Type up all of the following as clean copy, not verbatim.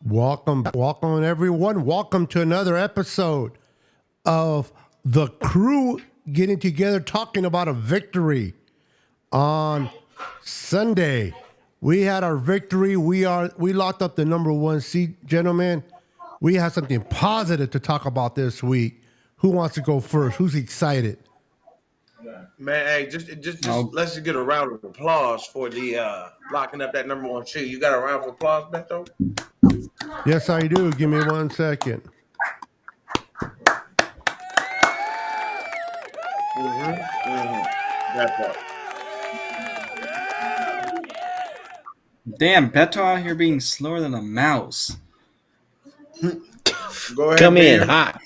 Welcome everyone. Welcome to another episode of the crew getting together talking about a victory on Sunday. We had our victory. We locked up the number one seed, gentlemen. We have something positive to talk about this week. Who wants to go first? Who's excited? Man, hey, just let's just get a round of applause for the locking up that number one seed. You got a round of applause, Beto? Yes, I do. Give me 1 second. That's right. Damn, Beto out here being slower than a mouse. Go ahead. Come in Beer. hot.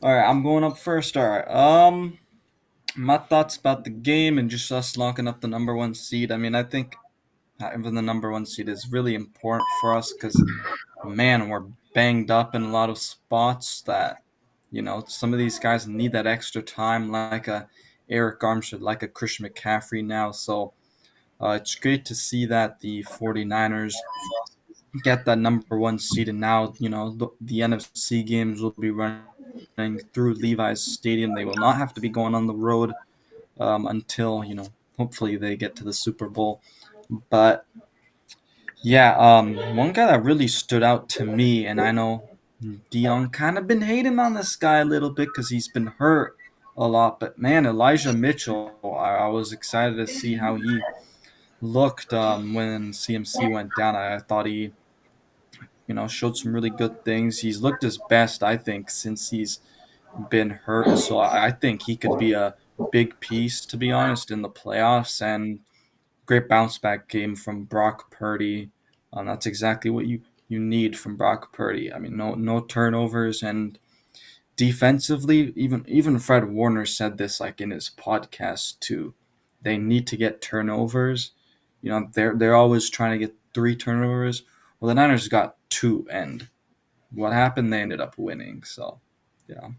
All right, I'm going up first. All right. My thoughts about the game and just us locking up the number one seed. I mean, I think having the number one seed is really important for us because, man, we're banged up in a lot of spots that, some of these guys need that extra time, like a Eric Armstead, like a Christian McCaffrey now. So it's great to see that the 49ers get that number one seed, and now, the NFC games will be running through Levis Stadium. They will not have to be going on the road until, hopefully they get to the Super Bowl. But yeah, one guy that really stood out to me, and I know Deon kind of been hating on this guy a little bit because he's been hurt a lot, but man, Elijah Mitchell, I was excited to see how he looked when CMC went down. I thought he showed some really good things. He's looked his best, I think, since he's been hurt. So I think he could be a big piece, to be honest, in the playoffs. And great bounce back game from Brock Purdy. That's exactly what you need from Brock Purdy. I mean, no turnovers, and defensively, even Fred Warner said this like in his podcast too. They need to get turnovers. They're always trying to get 3 turnovers. Well, the Niners got 2, and what happened? They ended up winning. So, yeah.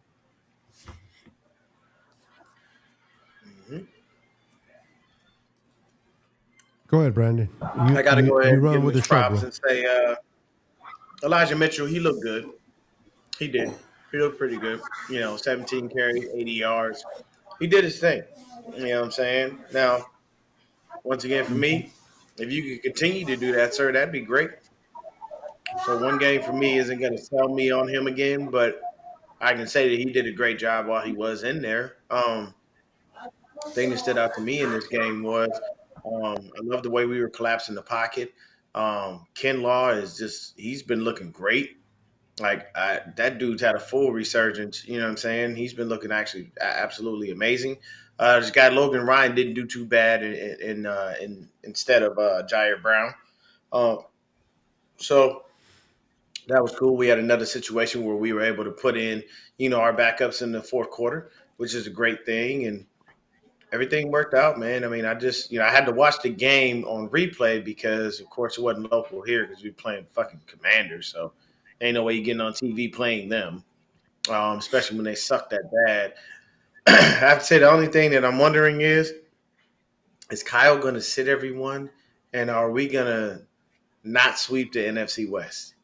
Go ahead, Brandon. I got to go ahead and run give him with his the show, props bro. and say Elijah Mitchell, he looked good. He did. He looked pretty good. 17 carries, 80 yards. He did his thing. You know what I'm saying? Now, once again, for me, if you could continue to do that, sir, that'd be great. So one game for me isn't going to sell me on him again, but I can say that he did a great job while he was in there. Thing that stood out to me in this game was I love the way we were collapsing the pocket. Ken Law he's been looking great. Like that dude's had a full resurgence. You know what I'm saying? He's been looking actually absolutely amazing. This guy Logan Ryan didn't do too bad in instead of Jair Brown. So that was cool. We had another situation where we were able to put in, our backups in the fourth quarter, which is a great thing, and everything worked out, man. I mean, I just, I had to watch the game on replay because, of course, it wasn't local here because we were playing fucking Commanders, so ain't no way you're getting on TV playing them, especially when they suck that bad. I have to say the only thing that I'm wondering is Kyle going to sit everyone, and are we going to not sweep the NFC West?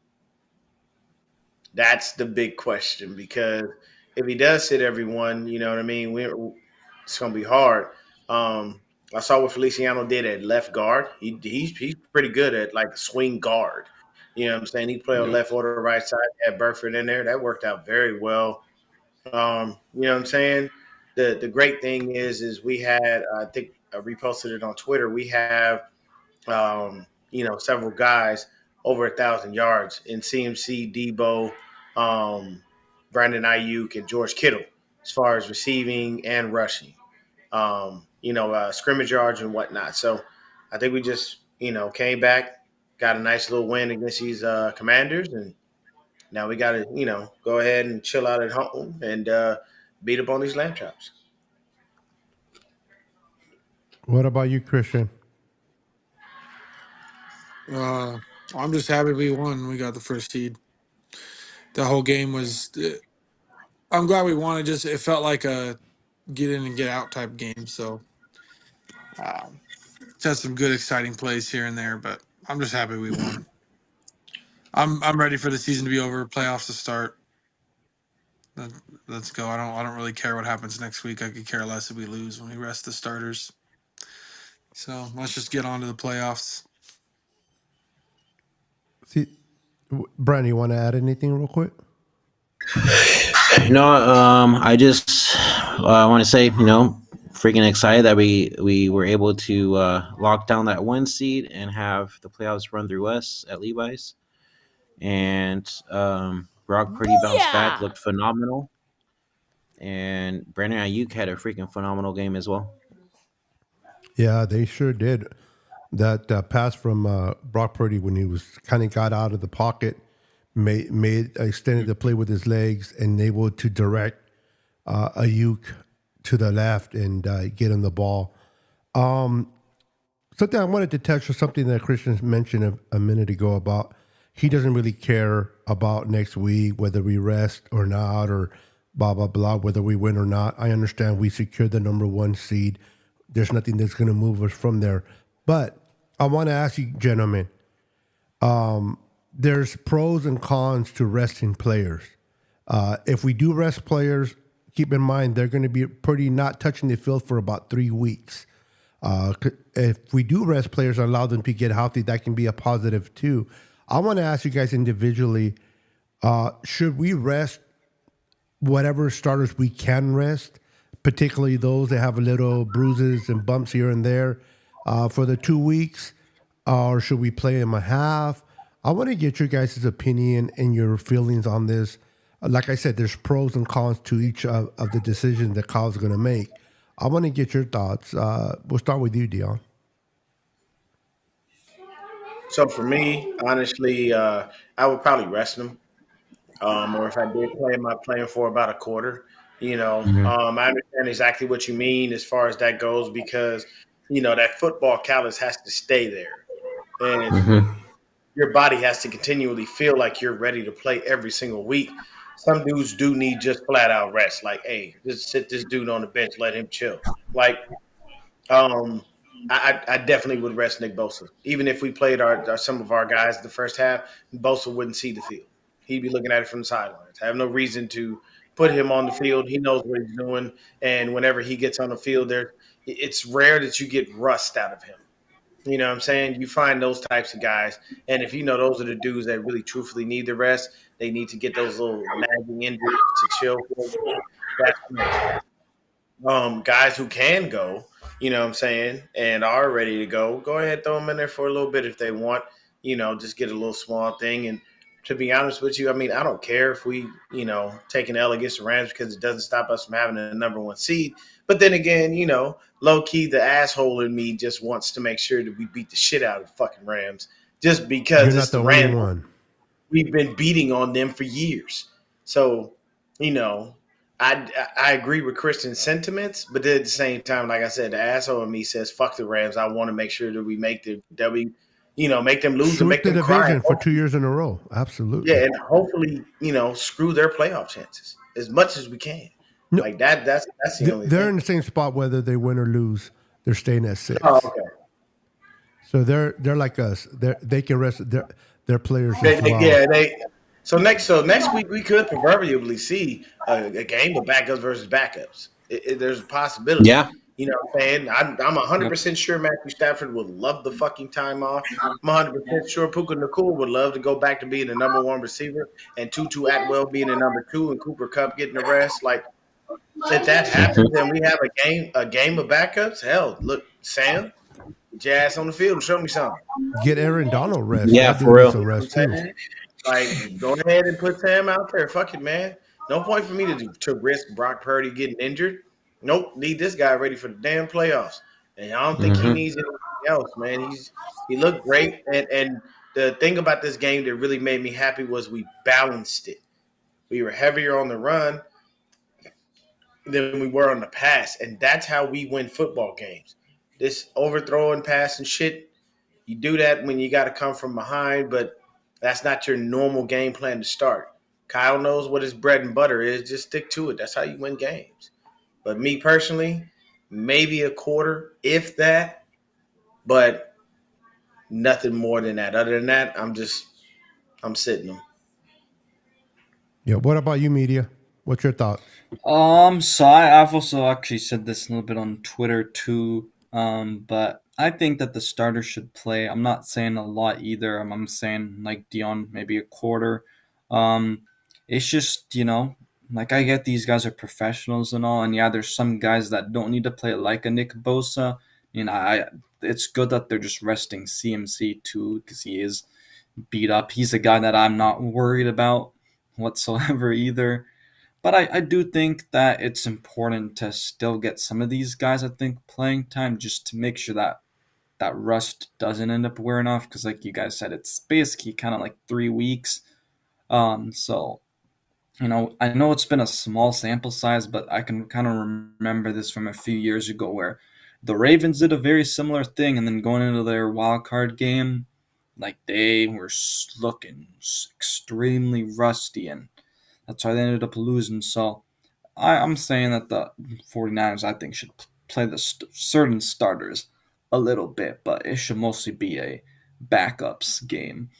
That's the big question, because if he does sit everyone, you know what I mean, it's going to be hard. I saw what Feliciano did at left guard. He's pretty good at like swing guard. You know what I'm saying? He played on left or right side. Had Burford in there. That worked out very well. You know what I'm saying? The great thing is we had, I think I reposted it on Twitter. We have, several guys over 1,000 yards in CMC, Debo, Brandon Ayuk, and George Kittle as far as receiving and rushing. Scrimmage yards and whatnot. So I think we just, came back, got a nice little win against these Commanders, and now we got to, go ahead and chill out at home and beat up on these lamb chops. What about you, Christian? I'm just happy we won. We got the first seed. The whole game was. I'm glad we won. It felt like a get in and get out type game. So, it's had some good, exciting plays here and there, but I'm just happy we won. I'm ready for the season to be over, playoffs to start. Let's go. I don't really care what happens next week. I could care less if we lose when we rest the starters. So let's just get on to the playoffs. See, Brian, you want to add anything real quick? I just want to say, freaking excited that we were able to lock down that 1 seed and have the playoffs run through us at Levi's. And Brock Purdy bounced back, looked phenomenal. And Brandon Ayuk had a freaking phenomenal game as well. Yeah, they sure did. That pass from Brock Purdy when he was kind of got out of the pocket, made extended the play with his legs and able to direct Ayuk to the left and get him the ball. Something I wanted to touch on something that Christian mentioned a minute ago about he doesn't really care about next week, whether we rest or not, or blah, blah, blah, whether we win or not. I understand we secured the number 1 seed. There's nothing that's going to move us from there. But I want to ask you, gentlemen, there's pros and cons to resting players. If we do rest players, keep in mind they're going to be pretty not touching the field for about 3 weeks. If we do rest players and allow them to get healthy, that can be a positive too. I want to ask you guys individually, should we rest whatever starters we can rest, particularly those that have a little bruises and bumps here and there for the 2 weeks, or should we play them a half? I want to get your guys' opinion and your feelings on this. Like I said, there's pros and cons to each of the decisions that Kyle's going to make. I want to get your thoughts. We'll start with you, Deon. So for me, honestly, I would probably rest them. Or if I did play him, I'm playing for about a quarter. I understand exactly what you mean as far as that goes because, that football callus has to stay there. And your body has to continually feel like you're ready to play every single week. Some dudes do need just flat out rest. Like, hey, just sit this dude on the bench, let him chill. Like, I definitely would rest Nick Bosa. Even if we played some of our guys the first half, Bosa wouldn't see the field. He'd be looking at it from the sidelines. I have no reason to put him on the field. He knows what he's doing, and whenever he gets on the field, it's rare that you get rust out of him. You know what I'm saying? You find those types of guys, and if those are the dudes that really truthfully need the rest, they need to get those little nagging injuries to chill for a bit. That's guys who can go, you know what I'm saying, and are ready to go ahead, throw them in there for a little bit if they want, just get a little small thing. And to be honest with you, I mean, I don't care if we, take an L against the Rams because it doesn't stop us from having a number 1 seed. But then again, low key, the asshole in me just wants to make sure that we beat the shit out of the fucking Rams just because You're not it's the the only Rams. one. We've been beating on them for years. So, I agree with Christian's sentiments, but at the same time, like I said, the asshole in me says, "Fuck the Rams." I want to make sure that we make them lose and Sweep make the them cry. division for 2 years in a row. Absolutely. Yeah, and hopefully, screw their playoff chances as much as we can. No, Like that. That's the only they're thing. in the same spot whether they win or lose. They're staying at 6. Oh, okay. So they're like us. They can rest their players as well. So next week we could proverbially see a game of backups versus backups. There's a possibility. Yeah. You know what I'm saying? I'm 100% sure Matthew Stafford would love the fucking time off. I'm 100% sure Puka Nacua would love to go back to being the number 1 receiver and Tutu Atwell being the number 2 and Cooper Kupp getting the rest. Like, if that happens and we have a game of backups, hell, look, Sam, get your ass on the field and show me something. Get Aaron Donald rest. Yeah, That for dude real. needs some rest too. Like, go ahead and put Sam out there. Fuck it, man. No point for me to risk Brock Purdy getting injured. Nope, need this guy ready for the damn playoffs. And I don't think he needs anything else, man. He looked great. And the thing about this game that really made me happy was we balanced it. We were heavier on the run than we were on the pass. And that's how we win football games. This overthrowing pass and shit, you do that when you got to come from behind, but that's not your normal game plan to start. Kyle knows what his bread and butter is. Just stick to it. That's how you win games. But me personally, maybe a quarter, if that. But Nothing more than that. Other than that, I'm sitting them. Yeah. What about you, media? What's your thoughts? So I've also actually said this a little bit on Twitter too. But I think that the starters should play. I'm not saying a lot either. I'm saying like Dion, maybe a quarter. Um, it's just like I get these guys are professionals and all, and yeah, there's some guys that don't need to play like a Nick Bosa. I it's good that they're just resting CMC too because he is beat up. He's a guy that I'm not worried about whatsoever either. But I do think that it's important to still get some of these guys, I think, playing time just to make sure that that rust doesn't end up wearing off. Because, like you guys said, it's basically kind of like 3 weeks. So, I know it's been a small sample size, but I can kind of remember this from a few years ago where the Ravens did a very similar thing. And then going into their wild card game, like they were looking extremely rusty. And that's why they ended up losing. So I'm saying that the 49ers, I think, should play the certain starters a little bit, but it should mostly be a backups game.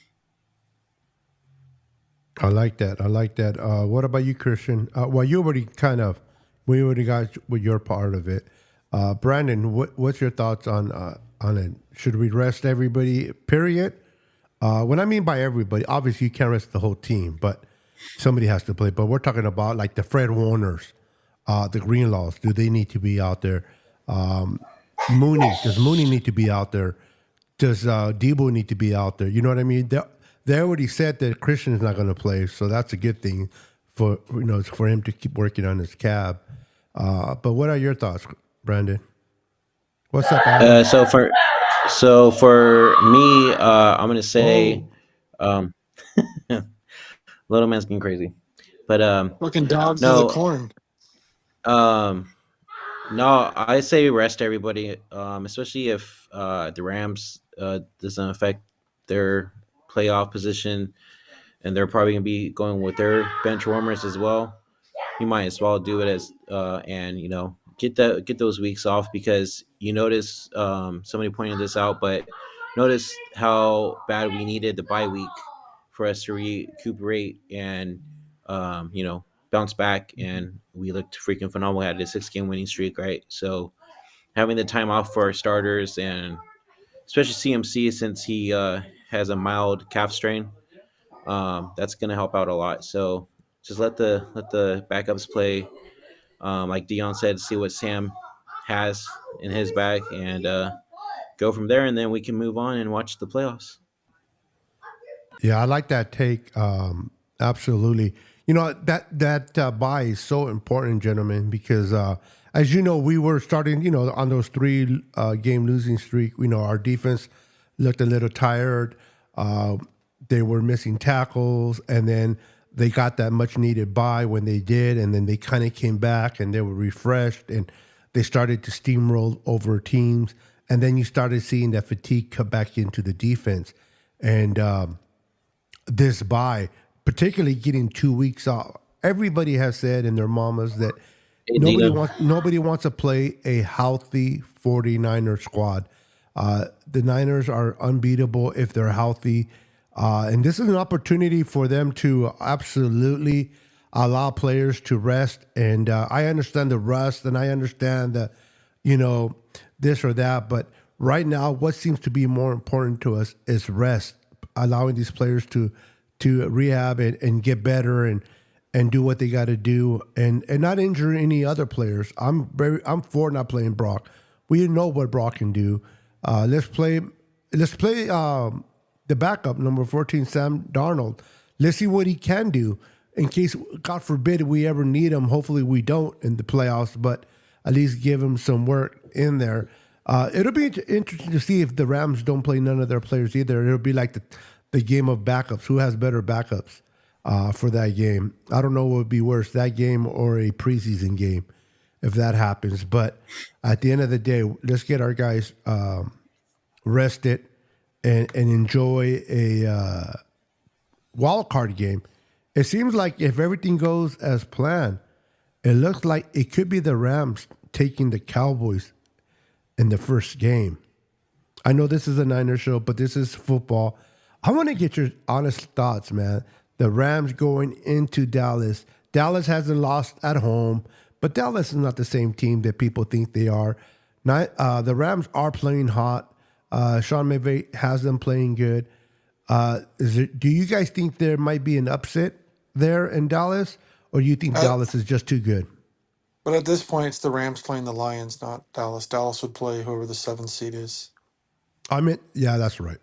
I like that. I like that. What about you, Christian? Well, we already got with your part of it. Brandon, what's your thoughts on it? Should we rest everybody? Period. What I mean by everybody, obviously you can't rest the whole team, but somebody has to play. But we're talking about like the Fred Warners, the Greenlaws. Do they need to be out there? Mooney, does Mooney need to be out there? Does Debo need to be out there? You know what I mean? They already said that Christian is not going to play, so that's a good thing for him to keep working on his cab. But what are your thoughts, Brandon? What's up, Adam? So for me, I'm gonna say, um, little man's getting crazy, but Fucking dogs to the no, corn. um, no, I say rest everybody, especially if the Rams doesn't affect their playoff position, and they're probably gonna be going with their bench warmers as well. You might as well do it as and get those weeks off because you notice somebody pointed this out, but notice how bad we needed the bye week for us to recuperate and bounce back, and we looked freaking phenomenal. We had a 6 game winning streak, right? So having the time off for our starters and especially CMC since he has a mild calf strain, that's going to help out a lot. So just let the backups play. Like Dion said, see what Sam has in his bag and go from there, and then we can move on and watch the playoffs. Yeah, I like that take. Absolutely. You know that buy is so important, gentlemen, because as you know, we were starting, on those 3 game losing streak. Our defense looked a little tired. They were missing tackles, and then they got that much needed buy when they did, and then they kind of came back and they were refreshed and they started to steamroll over teams, and then you started seeing that fatigue come back into the defense, and this bye, particularly getting 2 weeks off. Everybody has said in their mamas that Hey, Dina. nobody wants to play a healthy 49er squad. The Niners are unbeatable if they're healthy. And this is an opportunity for them to absolutely allow players to rest. And I understand the rust and I understand the, this or that. But right now, what seems to be more important to us is rest, allowing these players to rehab and get better and do what they got to do and not injure any other players. I'm for not playing Brock. We know what Brock can do. Let's play the backup number 14, Sam Darnold. Let's see what he can do in case, God forbid, we ever need him. Hopefully we don't in the playoffs, but at least give him some work in there. It'll be interesting to see if the Rams don't play none of their players either. It'll be like the game of backups. Who has better backups for that game? I don't know what would be worse, that game or a preseason game, if that happens. But at the end of the day, let's get our guys rested and enjoy a wild card game. It seems like if everything goes as planned, it looks like it could be the Rams taking the Cowboys in the first game. I know this is a Niner show, but this is football. I want to get your honest thoughts, man. The Rams going into Dallas. Dallas hasn't lost at home, but Dallas is not the same team that people think they are. The Rams are playing hot. Sean McVay has them playing good. Do you guys think there might be an upset there in Dallas, or do you think Uh, Dallas is just too good? but at this point, it's the Rams playing the Lions, not Dallas. Dallas would play whoever the 7th seed is. Yeah, that's right.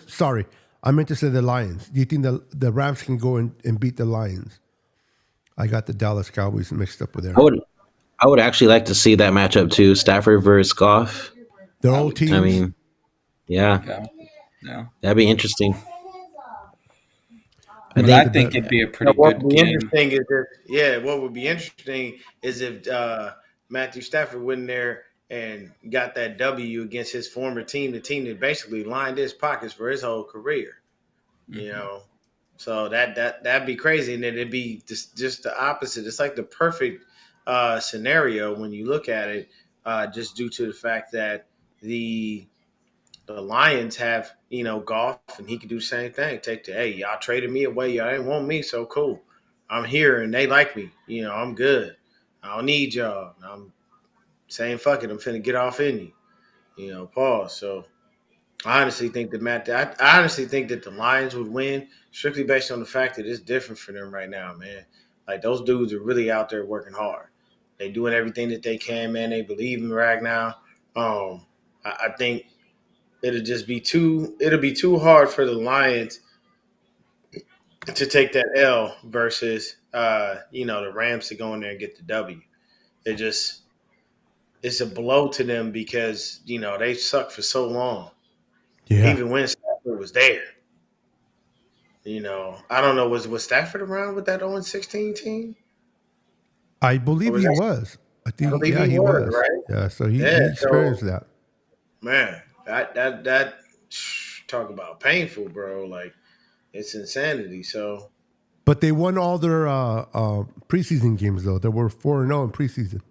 Sorry. I meant to say the Lions. Do you think the Rams can go and beat the Lions? I got the Dallas Cowboys mixed up with there. I would actually like to see that matchup too. Stafford versus Goff. Their I old would teams. I mean, yeah, Yeah. that'd be interesting. I I think think it'd be a Now, pretty what good would be game. interesting is what would be interesting is if Matthew Stafford went in there and got that W against his former team, the team that basically lined his pockets for his whole career. You know, so that'd be crazy, and then it'd be just the opposite. It's like the perfect scenario when you look at it, just due to the fact that the Lions have, golf, and he could do the same thing. Hey, y'all traded me away. Y'all didn't want me, so cool. I'm here, and they like me. I'm good. I don't need y'all. I'm saying, fuck it. I'm finna get off in you. Pause. So I honestly think I honestly think that the Lions would win strictly based on the fact that it's different for them right now, man. Like those dudes are really out there working hard. They doing everything that they can, man. They believe in right now. I think it'll be too hard for the Lions to take that L versus the Rams to go in there and get the W. It's a blow to them because they sucked for so long. Yeah, Even when Stafford was there. I don't know, was Stafford around with that 0-16 team? I Or believe was he that was. I I think believe yeah he he was, was. right? Yeah, so Yeah, he experienced so that. man, that talk about painful, bro. Like it's insanity. So But they won all their preseason games though. They were 4-0 in preseason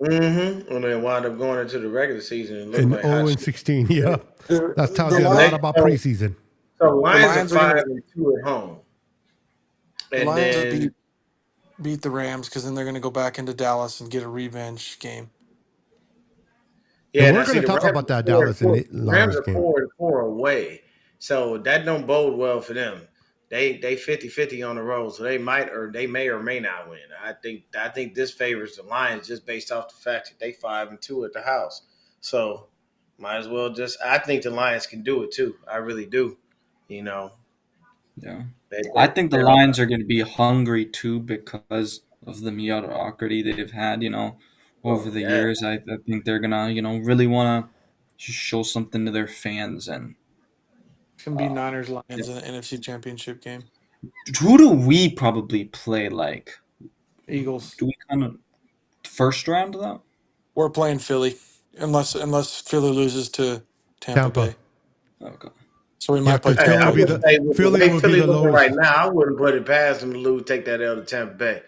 and then wound up going into the regular season and looking and like hot 0-16. Yeah, that tells The you a So lot Lions, about preseason. the Lions are Lions are gonna 5-2 at home. the And Lions will then beat the Rams because then they're gonna go back into Dallas and get a revenge game. And yeah, we're now going see to the talk Rams about are that four and Dallas four. and The Rams Lions are game. 4-4 away. So that don't bode well for them. They 50-50 on the road, so they may or may not win. I think this favors the Lions just based off the fact that they 5-2 at the house. So might as well I think the Lions can do it too. I really do. You know, Yeah. they, I they, think the they're all, Lions are going to be hungry too because of the mediocrity they've had, over oh the yeah. years. I think they're going to, really want to show something to their fans. And It's gonna be uh, Niners Lions in the NFC Championship game. who do we probably play like? Eagles. Do we kind of first round of that? We're playing Philly, unless Philly loses to Tampa Tampa. Bay. Okay. So we Yeah, might play because Hey, Philly I will Tampa. be would the say with the Philly way will be Philly the looking right lowest. now, I wouldn't put it past them to take that L to Tampa Bay.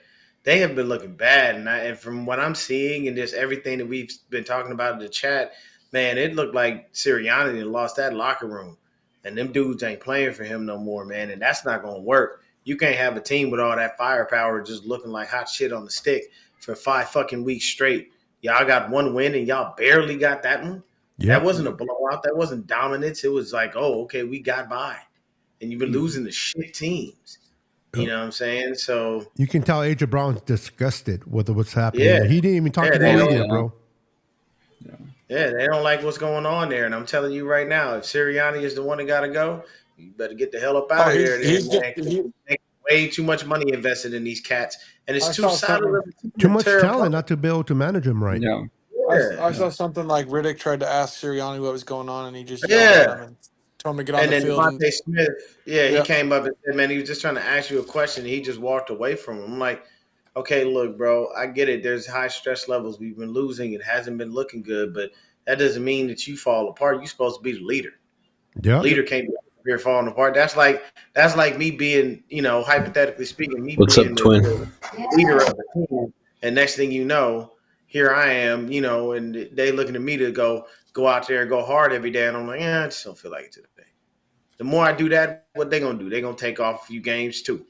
They have been looking bad, and from what I'm seeing and just everything that we've been talking about in the chat, man, it looked like Sirianni had lost that locker room, and them dudes ain't playing for him no more, man, and that's not going to work. You can't have a team with all that firepower just looking like hot shit on the stick for 5 fucking weeks straight. Y'all got one win, and y'all barely got that one. That Yep. wasn't a blowout. That wasn't dominance. It was like, oh, okay, we got by, and you've been losing to shit teams. You Yep. know what I'm saying? So You can tell AJ Brown's disgusted with what's happening yeah, there. He didn't even talk yeah, to the they Oh don't. media, yeah. bro. They don't like what's going on there. And I'm telling you right now, if Sirianni is the one that got to go, you better get the hell up out Oh, of there, then, he's man. 'Cause he. you make way too much money invested in these cats, and it's I too saw solid something. of a team Too to much tear talent apart. not to be able to manage him right. Yeah. Yeah, I Yeah. saw something like Riddick tried to ask Sirianni what was going on, and he just yelled at yeah. him and told him to get on And the then field. And Devontae Smith, yeah, he yeah, came up and said, man, he was just trying to ask you a question. And he just walked away from him. I'm like, okay, look, bro, I get it. There's high stress levels. We've been losing. It hasn't been looking good, but that doesn't mean that you fall apart. You're supposed to be the leader. Yep. Leader can't be here falling apart. That's like me being, hypothetically speaking, me What's up, being twin? the leader of the team. And next thing you know, here I am, and they looking at me to go go out there and go hard every day. And I'm like, I just don't feel like it today. The more I do that, what they gonna do? They're gonna take off a few games too.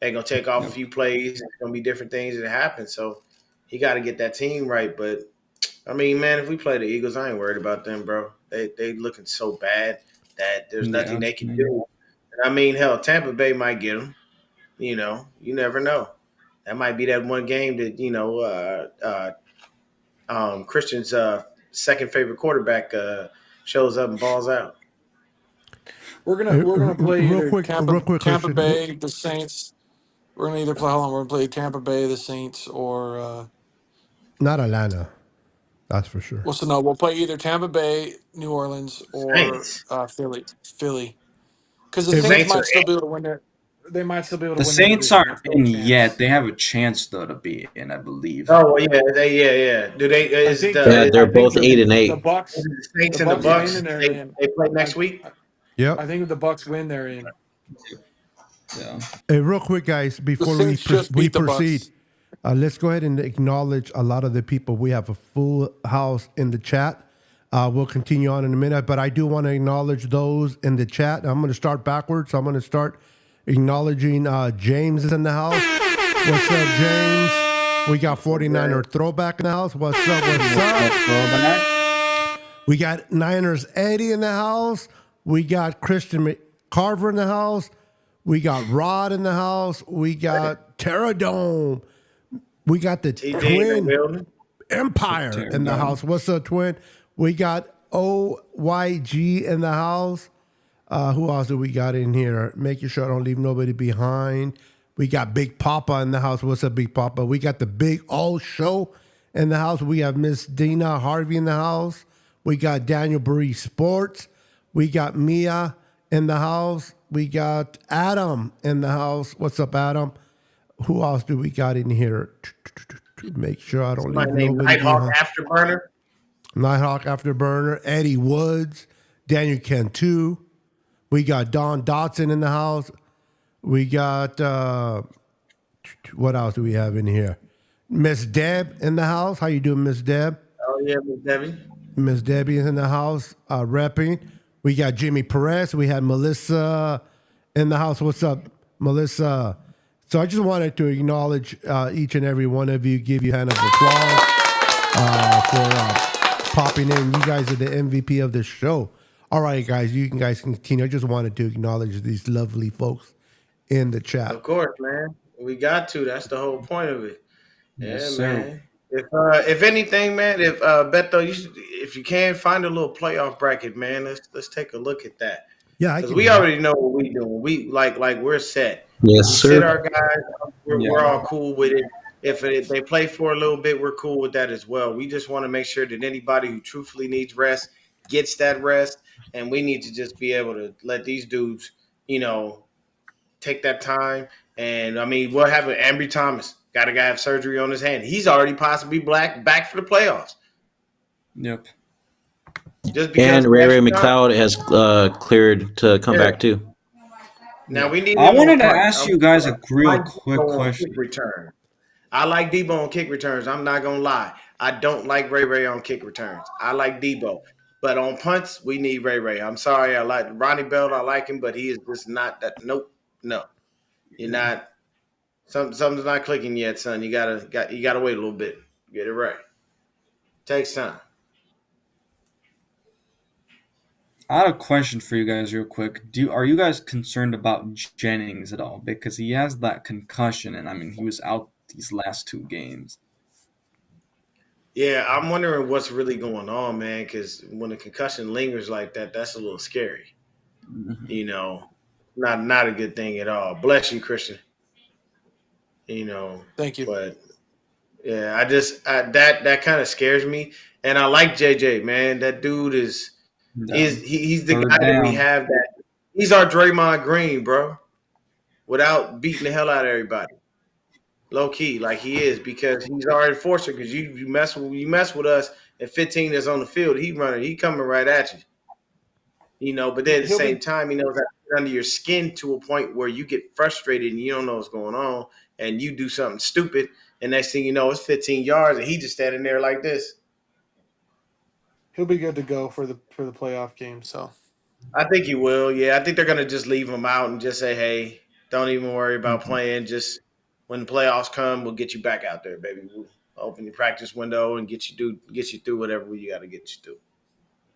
They're gonna take off a few plays. It's gonna be different things that happen. So he got to get that team right. But I mean, man, if we play the Eagles, I ain't worried about them, bro. They looking so bad that there's nothing they can do. And I mean, hell, Tampa Bay might get them. You know, you never know. That might be that one game that Christian's second favorite quarterback shows up and balls out. We're gonna play Real either quick, Tampa Christian. Bay, the Saints. We're gonna either play. Hold on, we're gonna play Tampa Bay, the Saints, or Not Atlanta, that's for sure. no, we'll play either Tampa Bay, New Orleans, or Saints. Philly. Philly, because the The If Saints Saints are might still be able to win their. They might still be able to The win their Saints division. aren't There's still a in yet. chance. They have a chance though to be in, I believe. oh well, yeah. Do they I think Yeah, they're I think both 8-8. the Bucks is the Saints the and the Bucks win Bucks and they're they, in. they play I next week? I Yep. think if the Bucks win, they're in. Yeah. Hey, real quick, guys, The before Saints just we beat the proceed, Bucks. let's go ahead and acknowledge a lot of the people. We have a full house in the chat. We'll continue on in a minute, but I do want to acknowledge those in the chat. I'm going to start backwards. I'm going to start acknowledging James is in the house. What's up, James? We got 49er Throwback in the house. What's up? What's up? We got Niners Eddie in the house. We got Christian Carver in the house. We got Rod in the house. We got Terradome. We got the TJ in the Twin building. Empire in the house. What's up, Twin? We got OYG in the house. Who else do we got in here? Making sure I don't leave nobody behind. We got Big Papa in the house. What's up, Big Papa? We got the Big All Show in the house. We have Miss Dina Harvey in the house. We got Daniel Burry Sports. We got Mia in the house. We got Adam in the house. What's up, Adam? Who else do we got in here? To make sure I don't My leave name nobody Nighthawk behind. Afterburner. Nighthawk Afterburner, Eddie Woods, Daniel Cantu. We got Don Dotson in the house. We got, what else do we have in here? Miss Deb in the house. How you doing, Miss Deb? Oh yeah, Miss Debbie. Miss Debbie is in the house repping. We got Jimmy Perez. We had Melissa in the house. What's up, Melissa? So I just wanted to acknowledge each and every one of you, give you a hand of applause for popping in. You guys are the MVP of this show. All right, guys, you guys continue. I just wanted to acknowledge these lovely folks in the chat. Of course, man. We got to. That's the whole point of it. Yes, Yeah, sir. man. If anything, man, if Beto, if you can find a little playoff bracket, man, let's take a look at that. Yeah, Because we already know what we doing. We like we're set. Yes, We sit sir. our guys. We're all cool with it. If they play for a little bit, we're cool with that as well. We just want to make sure that anybody who truthfully needs rest gets that rest, and we need to just be able to let these dudes, take that time. And I mean, what happened? Ambry Thomas got a guy have surgery on his hand. He's already possibly back for the playoffs. Yep. Just because And Ray Ambry Thomas- McLeod has cleared to come back too. Now we need. I him on wanted to punt. ask you guys a real I like quick Debo on question. kick return. I like Debo on kick returns. I'm not gonna lie. I don't like Ray on kick returns. I like Debo, but on punts we need Ray. I'm sorry. I like Ronnie Bell. I like him, but he is just not that. Nope. No, you're not. Something's not clicking yet, son. You gotta wait a little bit. Get it right. Takes time. I had a question for you guys real quick. Are you guys concerned about Jennings at all? Because he has that concussion, and I mean, he was out these last 2 games. Yeah, I'm wondering what's really going on, man. Because when a concussion lingers like that, that's a little scary. Not a good thing at all. Bless you, Christian. Thank you. But yeah, that kind of scares me. And I like JJ, man. That dude he's the Third guy that we down. have that he's our Draymond Green, bro. Without beating the hell out of everybody. Low key, like he is, because he's our enforcer. Because you mess with us and 15 is on the field, he coming right at you. But then at the same time, he knows that under your skin to a point where you get frustrated and you don't know what's going on, and you do something stupid, and next thing you know, it's 15 yards, and he just standing there like this. he'll be good to go for the playoff game. So I think he will. Yeah, I think they're gonna just leave him out and just say, "Hey, don't even worry about Mhm. playing. Just when the playoffs come, we'll get you back out there, baby. We'll open your practice window and get you through whatever you got to get you through."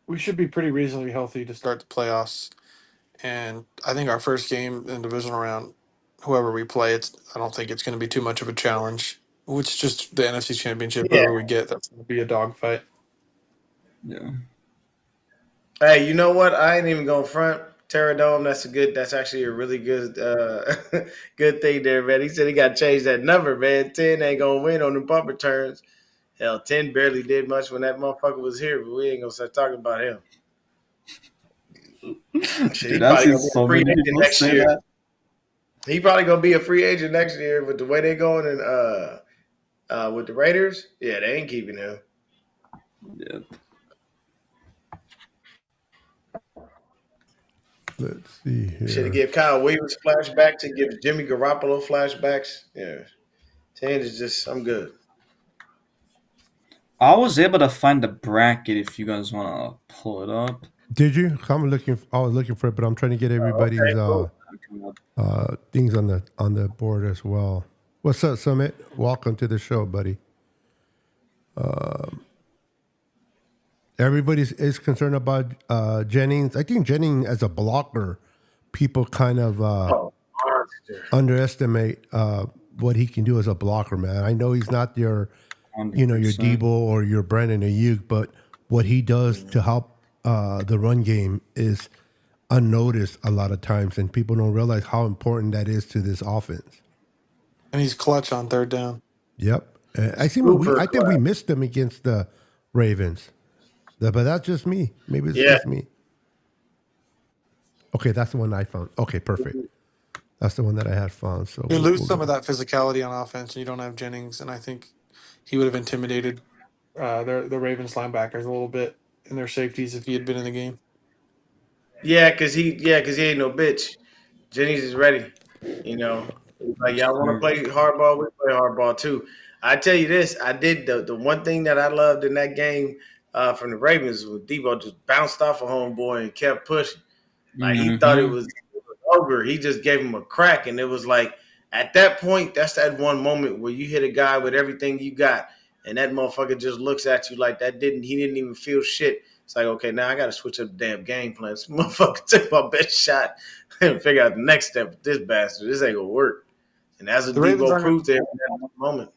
we should be pretty reasonably healthy to start the playoffs. And I think our first game in the divisional round, whoever we play, I don't think it's going to be too much of a challenge. Which just the NFC Championship, Yeah. whoever we get, that's going to be a dogfight. Yeah. Hey, you know what? I ain't even going front. Terra Dome, that's actually a really good good thing there, man. He said he got to change that number, man. 10 ain't going to win on the punt returns. Hell, 10 barely did much when that motherfucker was here, but we ain't going to start talking about him. Shit, he Dude, I've probably seen going to be a so free many agent people next say year. that. He probably going to be a free agent next year with the way they going and with the Raiders. Yeah, they ain't keeping him. Yeah. Let's see Should have here. give Kyle Williams flashbacks and give Jimmy Garoppolo flashbacks. Yeah. 10 is just, I'm good. I was able to find the bracket if you guys want to pull it up. Did you? I was looking for it, but I'm trying to get everybody's Okay, cool. things on the board as well. What's up, Summit? Welcome to the show, buddy. Everybody is concerned about Jennings. I think Jennings as a blocker, people kind of Oh, monster. underestimate what he can do as a blocker, man. I know he's not your, your 100%. Debo or your Brandon Ayuk, but what he does to help the run game is unnoticed a lot of times, and people don't realize how important that is to this offense. And he's clutch on third down. Yep, Super I think we clutch. missed them against the Ravens, but that's just me. Maybe it's Yeah. just me. Okay, that's the one I found. Okay, perfect. That's the one that I had found. So You lose we'll some go. of that physicality on offense, and you don't have Jennings. And I think he would have intimidated the Ravens linebackers a little bit and their safeties if he had been in the game. Yeah, cause he ain't no bitch. Jennings is ready. You know, he's like, y'all want to Sure. play hardball? We play hardball too. I tell you this, I did the one thing that I loved in that game from the Ravens was Debo just bounced off a homeboy and kept pushing. Like he thought Mm-hmm. it was over. He just gave him a crack, and it was like at that point, that's that one moment where you hit a guy with everything you got, and that motherfucker just looks at you like that didn't. He didn't even feel shit. It's like, okay, now I got to switch up the damn game plan. This motherfucker took my best shot and figure out the next step with this bastard. This ain't gonna work. And that's what The Ravens Debo aren't. proved there in that moment.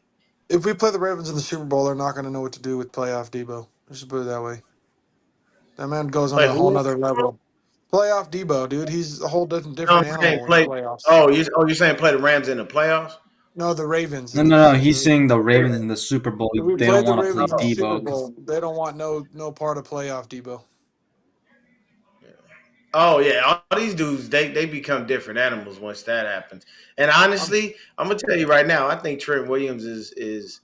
If we play the Ravens in the Super Bowl, they're not going to know what to do with playoff Debo. Let's just put it that way. That man goes on Play a whole who? nother level. Playoff Debo, dude. He's a whole No, different I'm saying animal in the play. playoffs. You're saying play the Rams in the playoffs? No, the Ravens No, in the no, no. in He's the. saying the Ravens in the Super Bowl. If we They played don't the want to play Ravens in the Super Debo because Bowl, they don't want no part of playoff Debo. Oh yeah, all these dudes they become different animals once that happens. And I'm, honestly, I'm gonna tell you right now, I think Trent Williams is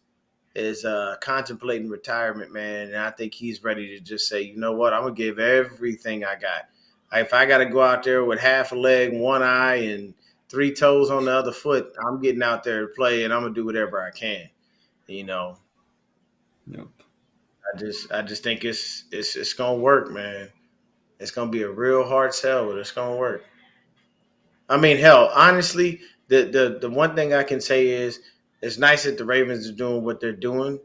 contemplating retirement, man. And I think he's ready to just say, you know what, I'm gonna give everything I got. If I got to go out there with half a leg, one eye, and three toes on the other foot, I'm getting out there to play, and I'm gonna do whatever I can. You know, Yep. I just think it's gonna work, man. It's gonna be a real hard sell, but it's gonna work. I mean, hell, honestly, the one thing I can say is it's nice that the Ravens are doing what they're doing,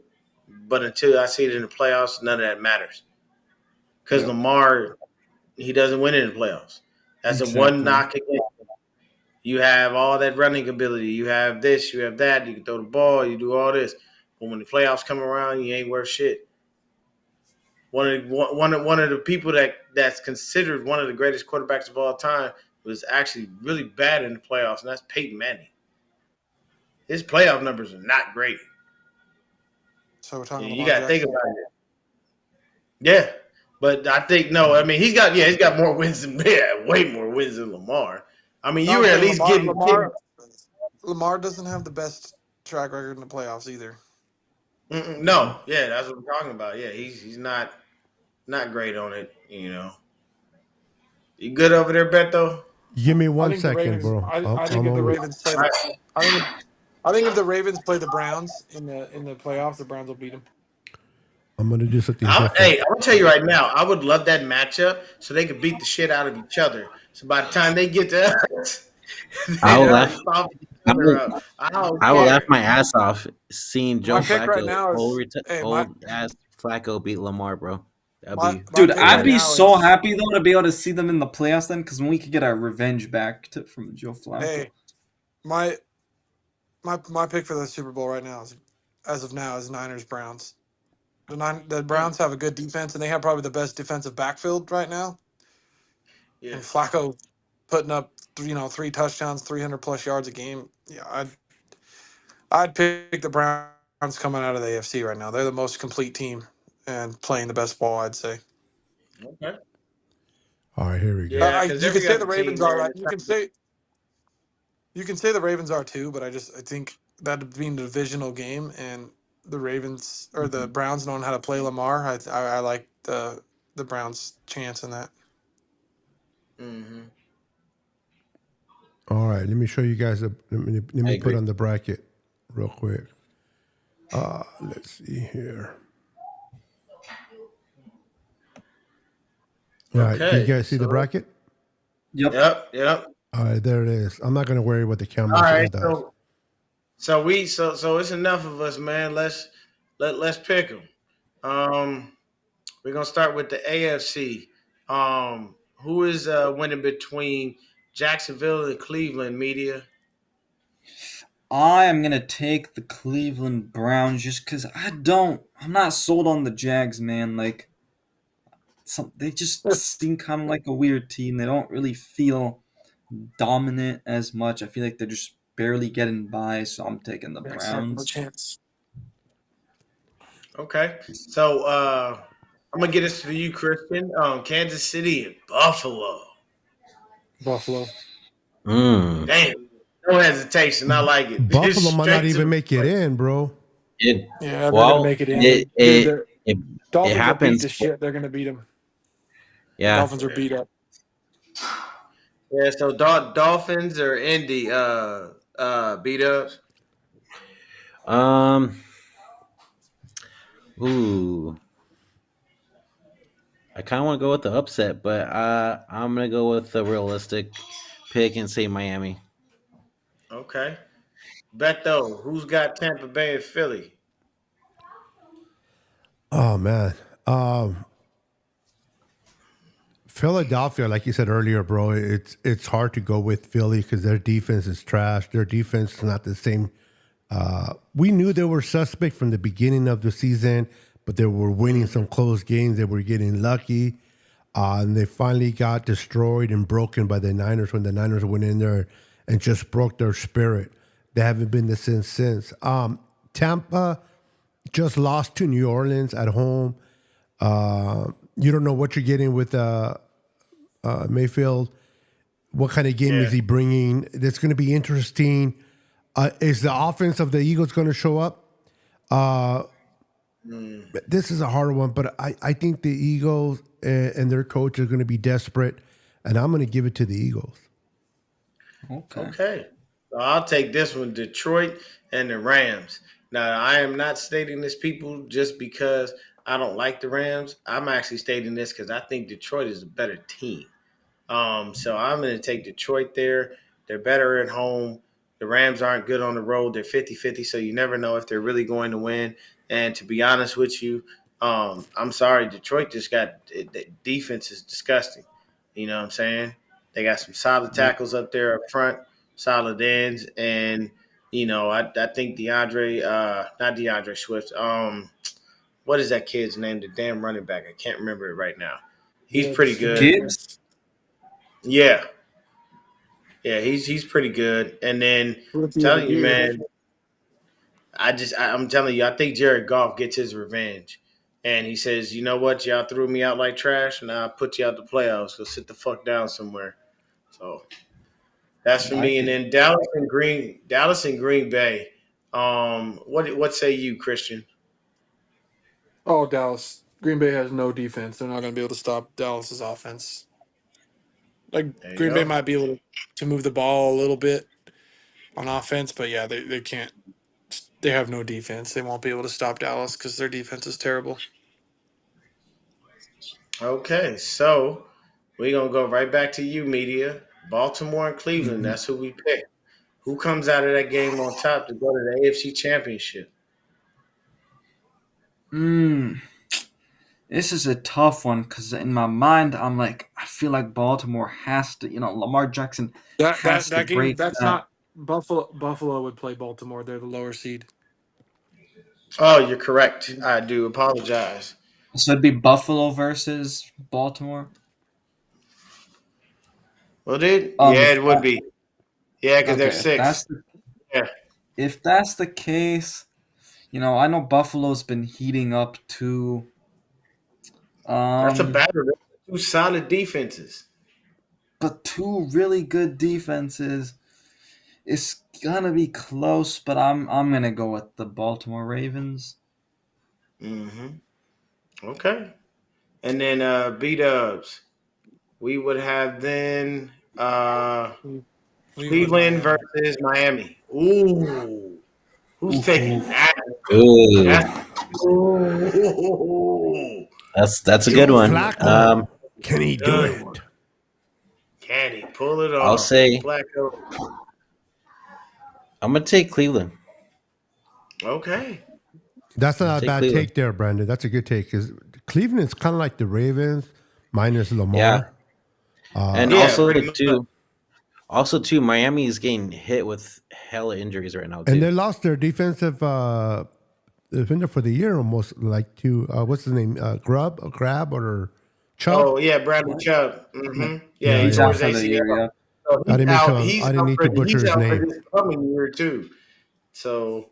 but until I see it in the playoffs, none of that matters. Because Yep. Lamar, he doesn't win in the playoffs. That's a one Exactly. knock against him. You have all that running ability. You have this. You have that. You can throw the ball. You do all this. But when the playoffs come around, you ain't worth shit. One of the people that's considered one of the greatest quarterbacks of all time was actually really bad in the playoffs, and that's Peyton Manning. His playoff numbers are not great. so we're Yeah, talking you Lamar got to think Jackson. about it. Yeah, but I think no. I mean, he's got more wins than way more wins than Lamar. I mean, No, you I'm were at saying least getting. Lamar doesn't have the best track record in the playoffs either. No, yeah, that's what I'm talking about. Yeah, he's not great on it. You know, you good over there, Beto? Give me I one think the second, Ravens. bro. I think I'm if the almost. Ravens play I, the, I think I think if the Ravens play the Browns in the playoffs, the Browns will beat them. I'm gonna do something different. Hey, I'm gonna tell you right now. I would love that matchup so they could beat the shit out of each other. So by the time they get to us, I they'd will already laugh. popped each I other will. up. I don't I will laugh care. my ass off seeing Joe My pick right Flacco, now is hey my old ass Flacco beat Lamar, bro. That'd my be my Dude, pick I'd right be hilarious. now so is happy though to be able to see them in the playoffs then, because then we could get our revenge back from Joe Flacco. hey my my pick for the Super Bowl right now is, as of now, is Niners Browns. The Hmm. Browns have a good defense and they have probably the best defensive backfield right now. And Yes. Flacco putting up 3 touchdowns, 300 plus yards a game. Yeah, I'd pick the Browns coming out of the AFC right now. They're the most complete team and playing the best ball, I'd say. Okay. All right, here we go. Yeah, because You could every say other the team, Ravens are man, right. it's You can say the Ravens are too, but I think that being a divisional game and the Ravens or the Browns knowing how to play Lamar, I like the Browns' chance in that. mm-hmm. All right, let me show you guys. Let I me put agree. on the bracket real quick. Let's see here. All right, can you Okay. guys see the So, bracket? Yep. yep. All right, there it is. I'm not gonna worry what the All camera right. does. So it's enough of us, man. Let's pick them. Um, we're gonna start with the AFC. Who is winning between Jacksonville and Cleveland? Media. I am gonna take the Cleveland Browns just because I'm not sold on the Jags, man. Like, they just seem kind of like a weird team. They don't really feel dominant as much. I feel like they're just barely getting by, so I'm taking the Yes, have no Browns. chance. Okay. So I'm gonna get this to you, Christian. Kansas City and Buffalo. Buffalo. Mm. Damn. No hesitation. I like it. Buffalo Just might not straight to even the make it point. in, bro. It Yeah, they're gonna well, make it in, it dude. it The it, it Dolphins will beat happens. the shit. They're gonna beat them. The Yeah. Dolphins are beat up. Yeah, so Dolphins or Indy beat ups. Um. Ooh. I kind of want to go with the upset, but I'm gonna go with the realistic pick and say Miami. Okay. Beto, who's got Tampa Bay and Philly? Oh man, Philadelphia, like you said earlier, bro. It's hard to go with Philly because their defense is trash. Their defense is not the same. We knew they were suspect from the beginning of the season, but they were winning some close games. They were getting lucky. And they finally got destroyed and broken by the Niners when the Niners went in there and just broke their spirit. They haven't been the same since. Tampa just lost to New Orleans at home. You don't know what you're getting with Mayfield. What kind of game is Yeah. he bringing? That's going to be interesting. Is the offense of the Eagles going to show up? This is a hard one, but I think the Eagles and their coach are going to be desperate, and I'm going to give it to the Eagles. Okay. Okay. So I'll take this one, Detroit and the Rams. Now, I am not stating this, people, just because I don't like the Rams. I'm actually stating this because I think Detroit is a better team. So I'm going to take Detroit there. They're better at home. The Rams aren't good on the road. They're 50-50, so you never know if they're really going to win. And to be honest with you, I'm sorry, Detroit just got the defense is disgusting. You know what I'm saying? They got some solid tackles up there up front, solid ends, and I think not DeAndre Swift. What is that kid's name? The damn running back. I can't remember it right now. He's pretty Gibbs. good. Gibbs? Yeah, yeah, he's pretty good. And then Rookie of the telling you, year. man, I'm telling you, I think Jared Goff gets his revenge. And he says, you know what, y'all threw me out like trash, and I'll put you out the playoffs. Go sit the fuck down somewhere. So that's I for me. like And it. then Dallas and Green Bay. What say you, Christian? Oh, Dallas. Green Bay has no defense. They're not going to be able to stop Dallas's offense. Like There you Green Bay go. might be able to move the ball a little bit on offense, but yeah, they can't. They have no defense. They won't be able to stop Dallas because their defense is terrible. Okay, so we're gonna go right back to you, media. Baltimore and Cleveland. Mhm. That's who we pick. Who comes out of that game on top to go to the AFC Championship? Mm, this is a tough one because in my mind, I'm like, I feel like Baltimore has to, Lamar Jackson has to That game, break that's that. not Buffalo. Buffalo would play Baltimore. They're the lower seed. Oh, you're correct. I do apologize. So it'd be Buffalo versus Baltimore. Well, did If yeah, it would that, be. Yeah, because they're okay, six. Yeah, if that's the case, I know Buffalo's been heating up too. that's a Um, battle. Two solid defenses. but two really good defenses. It's gonna be close, but I'm gonna go with the Baltimore Ravens. Mm-hmm. Okay, and then B Dubs. We would have then Cleveland, Cleveland Miami. versus Miami. Ooh, who's taking Ooh, that? Ooh, That's ooh, that's a Joe good one. Flacco. Can he do good one. it? Can he pull it I'll off? say Flacco. I'm gonna take Cleveland. Okay. That's I'm gonna not a take bad Cleveland. take there, Brandon. That's a good take because Cleveland's kind of like the Ravens minus Yeah, Lamar. and Yeah, also pretty much. too, Miami is getting hit with hella injuries right now And too. they lost their defensive defender for the year almost like to what's his name? Grab or Chubb? Oh yeah, Bradley Chubb. yeah, Yeah, Yeah, he he's tore yeah. out his for the year. ACL. Yeah, So I didn't mean to. I He's didn't out need for to butcher he's his out for name. this coming year too. So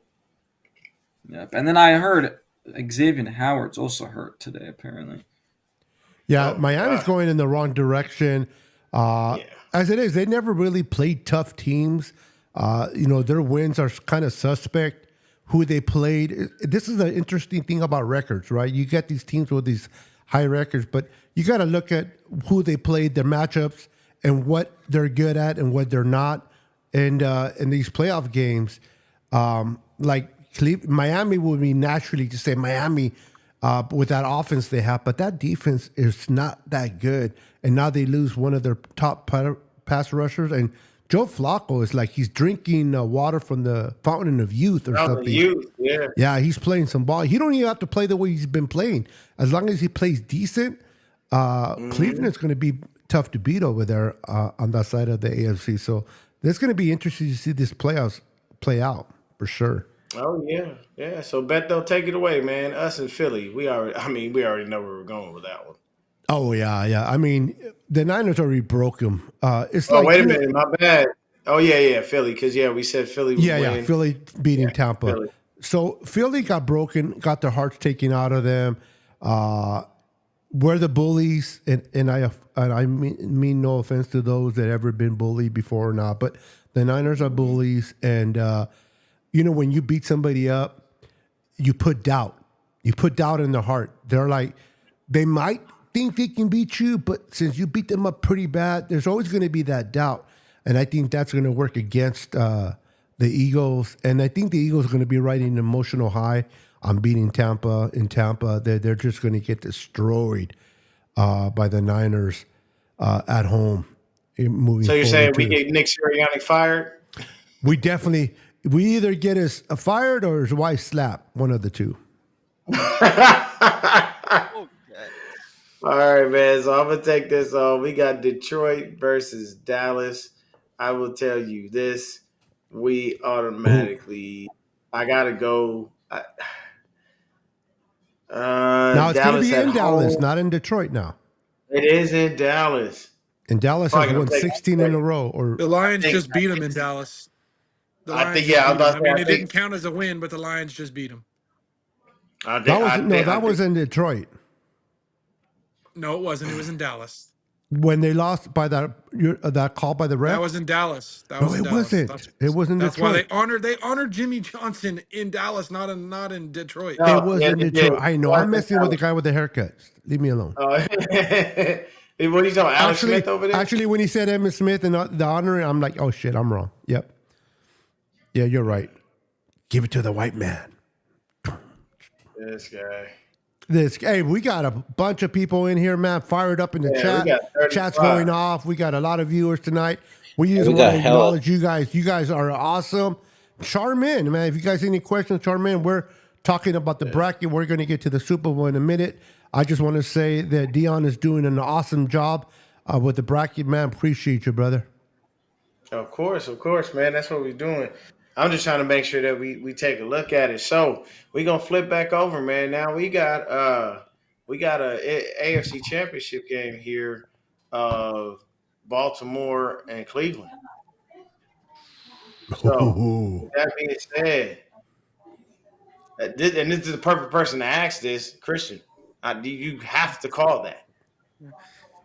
yep. And then I heard Xavier Howard's also hurt today. Apparently, Yeah, oh my Miami's God. going in the wrong direction. Uh, Yeah. as it is, they never really played tough teams. Their wins are kind of suspect. Who they played. This is an interesting thing about records, right? You get these teams with these high records, but you got to look at who they played, their matchups, and what they're good at and what they're not. And in these playoff games, Miami would be naturally to say Miami with that offense they have, but that defense is not that good. And now they lose one of their top pass rushers. And Joe Flacco is like he's drinking water from the fountain of youth or Oh, the something. youth. Yeah. Yeah, he's playing some ball. He don't even have to play the way he's been playing. As long as he plays decent, Mm-hmm. Cleveland's going to be tough to beat over there on that side of the AFC. So it's going to be interesting to see this playoffs play out for sure. Oh yeah. Yeah. So Beto, take it away, man. Us in Philly. We already know where we're going with that one. Oh yeah, yeah. I mean, the Niners already broke him. It's Oh, like wait a minute, my bad. Oh yeah, Philly, because yeah, we said Philly would yeah. win. Philly beating Yeah, Tampa. Philly. So Philly got broken, got their hearts taken out of them. We're the bullies, and I mean no offense to those that ever been bullied before or not, but the Niners are bullies, and when you beat somebody up, you put doubt. You put doubt in their heart. They're like, they might think they can beat you, but since you beat them up pretty bad, there's always going to be that doubt. And I think that's going to work against the Eagles. And I think the Eagles are going to be riding an emotional high on beating Tampa in Tampa. They're just going to get destroyed by the Niners at home moving So you're saying forward, we too. get Nick Sirianni fired? We either get us fired or his wife slapped, one of the two. All right, man. So I'm gonna take this on. We got Detroit versus Dallas. I will tell you this: we Ooh. automatically. I gotta go. Now it's going to Dallas be at in Dallas, home. not in Detroit now. It is in Dallas. And Dallas has Probably gonna won play 16 in Detroit. a row. Or The I Lions think. just beat them in Dallas. The I Lions think. just Yeah, I was beat them. about I to say. mean, it didn't count as a win, but the Lions just beat them. I that was think. in Detroit No, it wasn't. It was in Dallas. when they lost by that call by the That ref. was in Dallas. That No, was in it Dallas. wasn't. It was in That's why Detroit. they honored Jimmy Johnson in Dallas, not in Detroit. It No, was yeah, in they did. Detroit. I know. I'm messing with the guy with the haircut. Leave me alone. What are you talking about? Alex Actually, Smith over there? actually, when he said Emmitt Smith and the honor, I'm like, oh shit, I'm wrong. Yep. Yeah, you're right. Give it to the white man. This guy. this. Hey, we got a bunch of people in here, man, fired up in the Yeah, we chat. got Chat's 35. going off. We got a lot of viewers tonight. We just we want got to hella. acknowledge you guys. You guys are awesome. Charmin, man. If you guys have any questions, Charmin, we're talking about the bracket. We're going to get to the Super Bowl in a minute. I just want to say that Deon is doing an awesome job with the bracket, man. Appreciate you, brother. Of course, man. That's what we're doing. I'm just trying to make sure that we take a look at it. So we're gonna flip back over, man. Now we got AFC championship game here of Baltimore and Cleveland. So Ooh. with that being said, and this is the perfect person to ask this, Christian. You have to call that.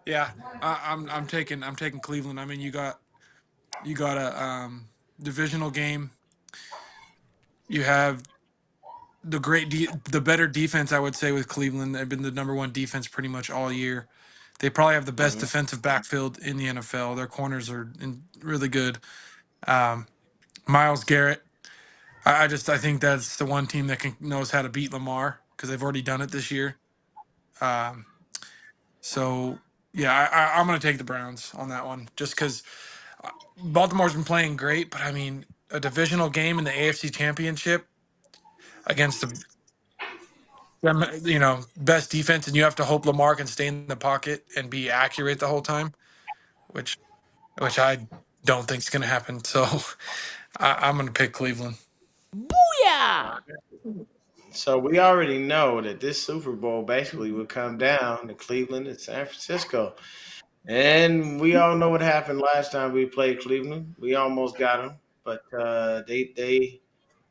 Yeah, I'm taking Cleveland. I mean, you got a divisional game. You have the better defense, I would say, with Cleveland. They've been the number one defense pretty much all year. They probably have the best Mhm. defensive backfield in the NFL. Their corners are really good. Miles Garrett. I think that's the one team that knows how to beat Lamar because they've already done it this year. Um, so yeah, I'm going to take the Browns on that one just because Baltimore's been playing great, but I mean a divisional game in the AFC Championship against the best defense, and you have to hope Lamar can stay in the pocket and be accurate the whole time, which I don't think is going to happen. So I'm going to pick Cleveland. Booyah! So we already know that this Super Bowl basically would come down to Cleveland and San Francisco. And we all know what happened last time we played Cleveland. We almost got them, but they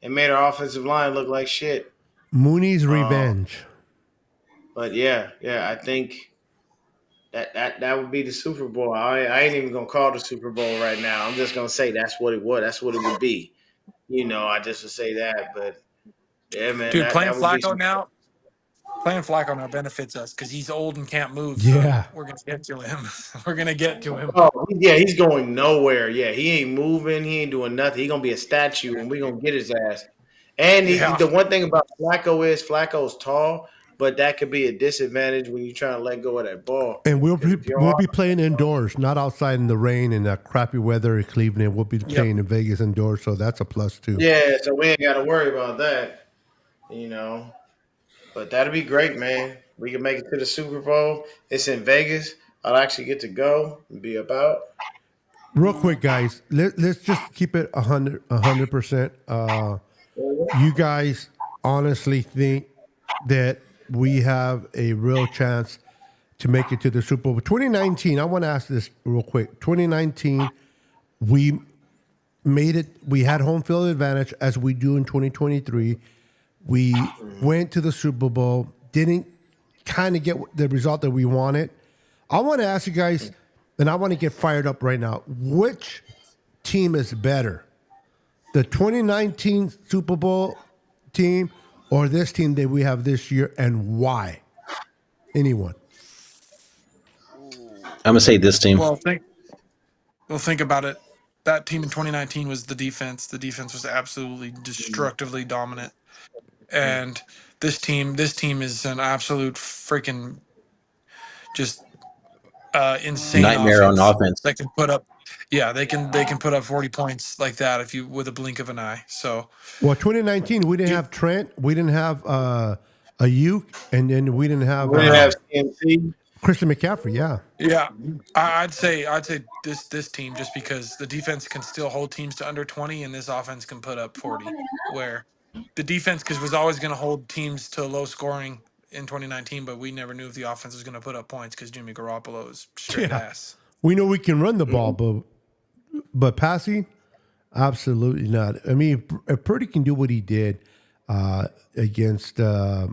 made our offensive line look like shit. Mooney's Um, revenge. but yeah, I think that would be the Super Bowl. I ain't even gonna call the Super Bowl right now. I'm just gonna say that's what it was. That's what it would be. I just would say that. But yeah, man, Dude, that would be some. playing Flacco now benefits us because he's old and can't move. So Yeah. we're going to get to him. We're going to get to him. Oh yeah, he's going nowhere. Yeah, he ain't moving. He ain't doing nothing. He gonna be a statue, and we gonna get his ass. And Yeah. the one thing about Flacco is Flacco's tall, but that could be a disadvantage when you're trying to let go of that ball. And we'll Because be, if your we'll arm, be playing indoors, not outside in the rain and that crappy weather in Cleveland. We'll be Yep. playing in Vegas indoors, so that's a plus too. yeah, so we ain't got to worry about that. You know, but that'd be great, man. We can make it to the Super Bowl. It's in Vegas. I'll actually get to go and be about. Real quick, guys, let's just keep it 100%. You guys honestly think that we have a real chance to make it to the Super Bowl? 2019, I want to ask this real quick. 2019, we made it. We had home field advantage as we do in 2023. We went to the Super Bowl, didn't kind of get the result that we wanted. I want to ask you guys, and I want to get fired up right now. Which team is better? The 2019 Super Bowl team or this team that we have this year, and why? Anyone? I'm gonna say this team. Well, think about it. That team in 2019 was the defense. The defense was absolutely destructively dominant. And this team is an absolute freaking just insane Nightmare on offense. offense. They can put up, they can put up 40 points like that if you with a blink of an eye. So, Well, 2019, we didn't have Trent, we didn't have a Uke, and then we didn't have We didn't have CMC. Christian McCaffrey. Yeah. yeah, I'd say this team just because the defense can still hold teams to under 20 and this offense can put up 40. Where the defense was always going to hold teams to low scoring in 2019, but we never knew if the offense was going to put up points because Jimmy Garoppolo is straight Yeah. ass. We know we can run the ball, but passing, absolutely not. I mean, if Purdy can do what he did against the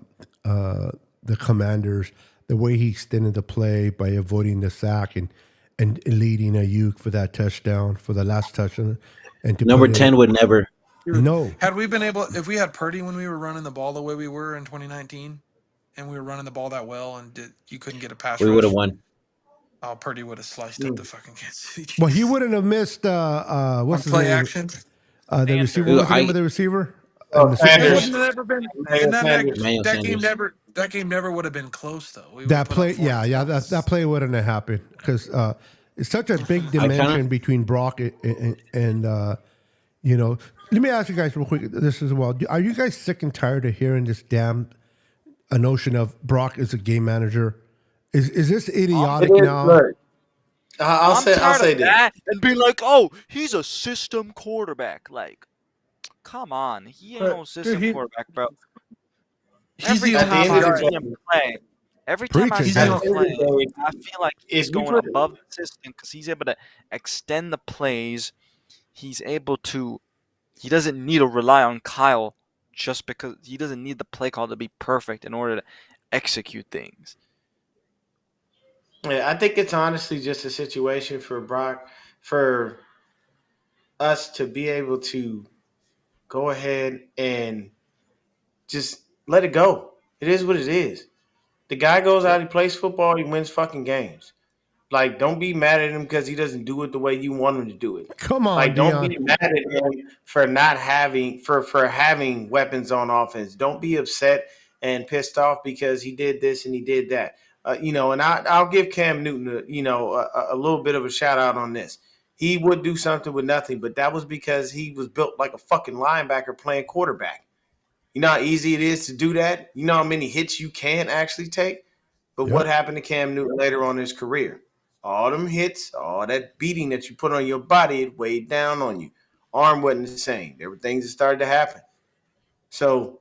Commanders, the way he extended the play by avoiding the sack and leading Ayuk for that touchdown, for the last touchdown, and to Number put it- 10 would never. No. Had we been able, if we had Purdy when we were running the ball the way we were in 2019, and we were running the ball that well, and you couldn't get a pass We rush, would have won. oh, Purdy would have sliced up the fucking Kansas City. Well, he wouldn't have missed on what's his play name? action. The receiver. What's the name of the receiver? In the Super It Sanders. Bowl? wouldn't have ever been. Emmanuel And Sanders. Emmanuel that game Sanders. that game never would have been close though. We would That have put up play, 40 yeah, points. that play wouldn't have happened because it's such a big I kinda- dimension between Brock and you know. Let me ask you guys real quick this as well. Are you guys sick and tired of hearing this damn a notion of Brock as a game manager? Is this It idiotic is. now? Look, I'll I'm say tired of this. that and being like, oh, he's a system quarterback. Like, come on, he ain't no system quarterback, bro. He's the At the only end of guy. the see him day, play, every time I Preaching, see him brother. play, I feel like he's if you going put above the system because he's able to extend the plays. He's able to. He doesn't need to rely on Kyle just because he doesn't need the play call to be perfect in order to execute things. yeah, I think it's honestly just a situation for Brock for us to be able to go ahead and just let it go. It is what it is. The guy goes out, he plays football, he wins fucking games. Like, don't be mad at him because he doesn't do it the way you want him to do it. Come on, Like, don't Dion. be mad at him for not having for having weapons on offense. Don't be upset and pissed off because he did this and he did that. And I'll give Cam Newton, a little bit of a shout out on this. He would do something with nothing, but that was because he was built like a fucking linebacker playing quarterback. You know how easy it is to do that? You know how many hits you can actually take? But what Yep. happened to Cam Newton later on in his career? All them hits, all that beating that you put on your body, it weighed down on you. Arm wasn't the same. There were things that started to happen. So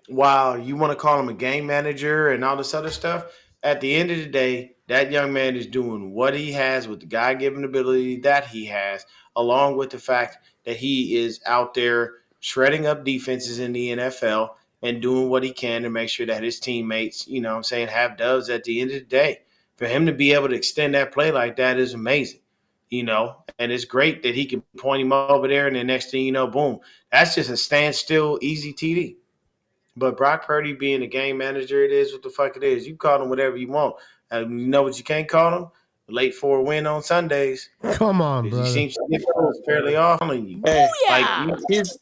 while you want to call him a game manager and all this other stuff, at the end of the day, that young man is doing what he has with the God given ability that he has, along with the fact that he is out there shredding up defenses in the NFL and doing what he can to make sure that his teammates, have dubs at the end of the day. For him to be able to extend that play like that is amazing, and it's great that he can point him over there and the next thing you know, boom, that's just a standstill, easy TD. But Brock Purdy being a game manager, it is what the fuck it is. You call him whatever you want. You know what you can't call him? Late for a win on Sundays. Come on, Because he brother. seems to get those fairly often on you. Hey, Like, Booyah! he's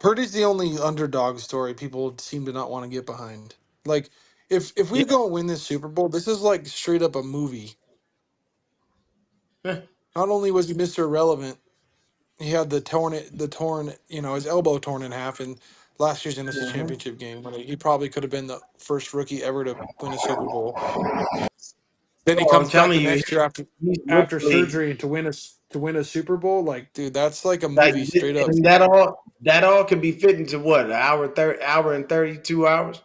Purdy's the only underdog story people seem to not want to get behind. Like, if we yeah. go and win this Super Bowl, this is like straight up a movie. Not only was he Mr. Irrelevant, he had the torn, his elbow torn in half in last year's NFC Championship game when he probably could have been the first rookie ever to win a Super Bowl. Then he Oh, I'm comes back the telling you, next year he's after literally surgery to win a Super Bowl. Like, dude, that's like a like, movie straight up. and that all can be fit into what, an hour and 32 hours?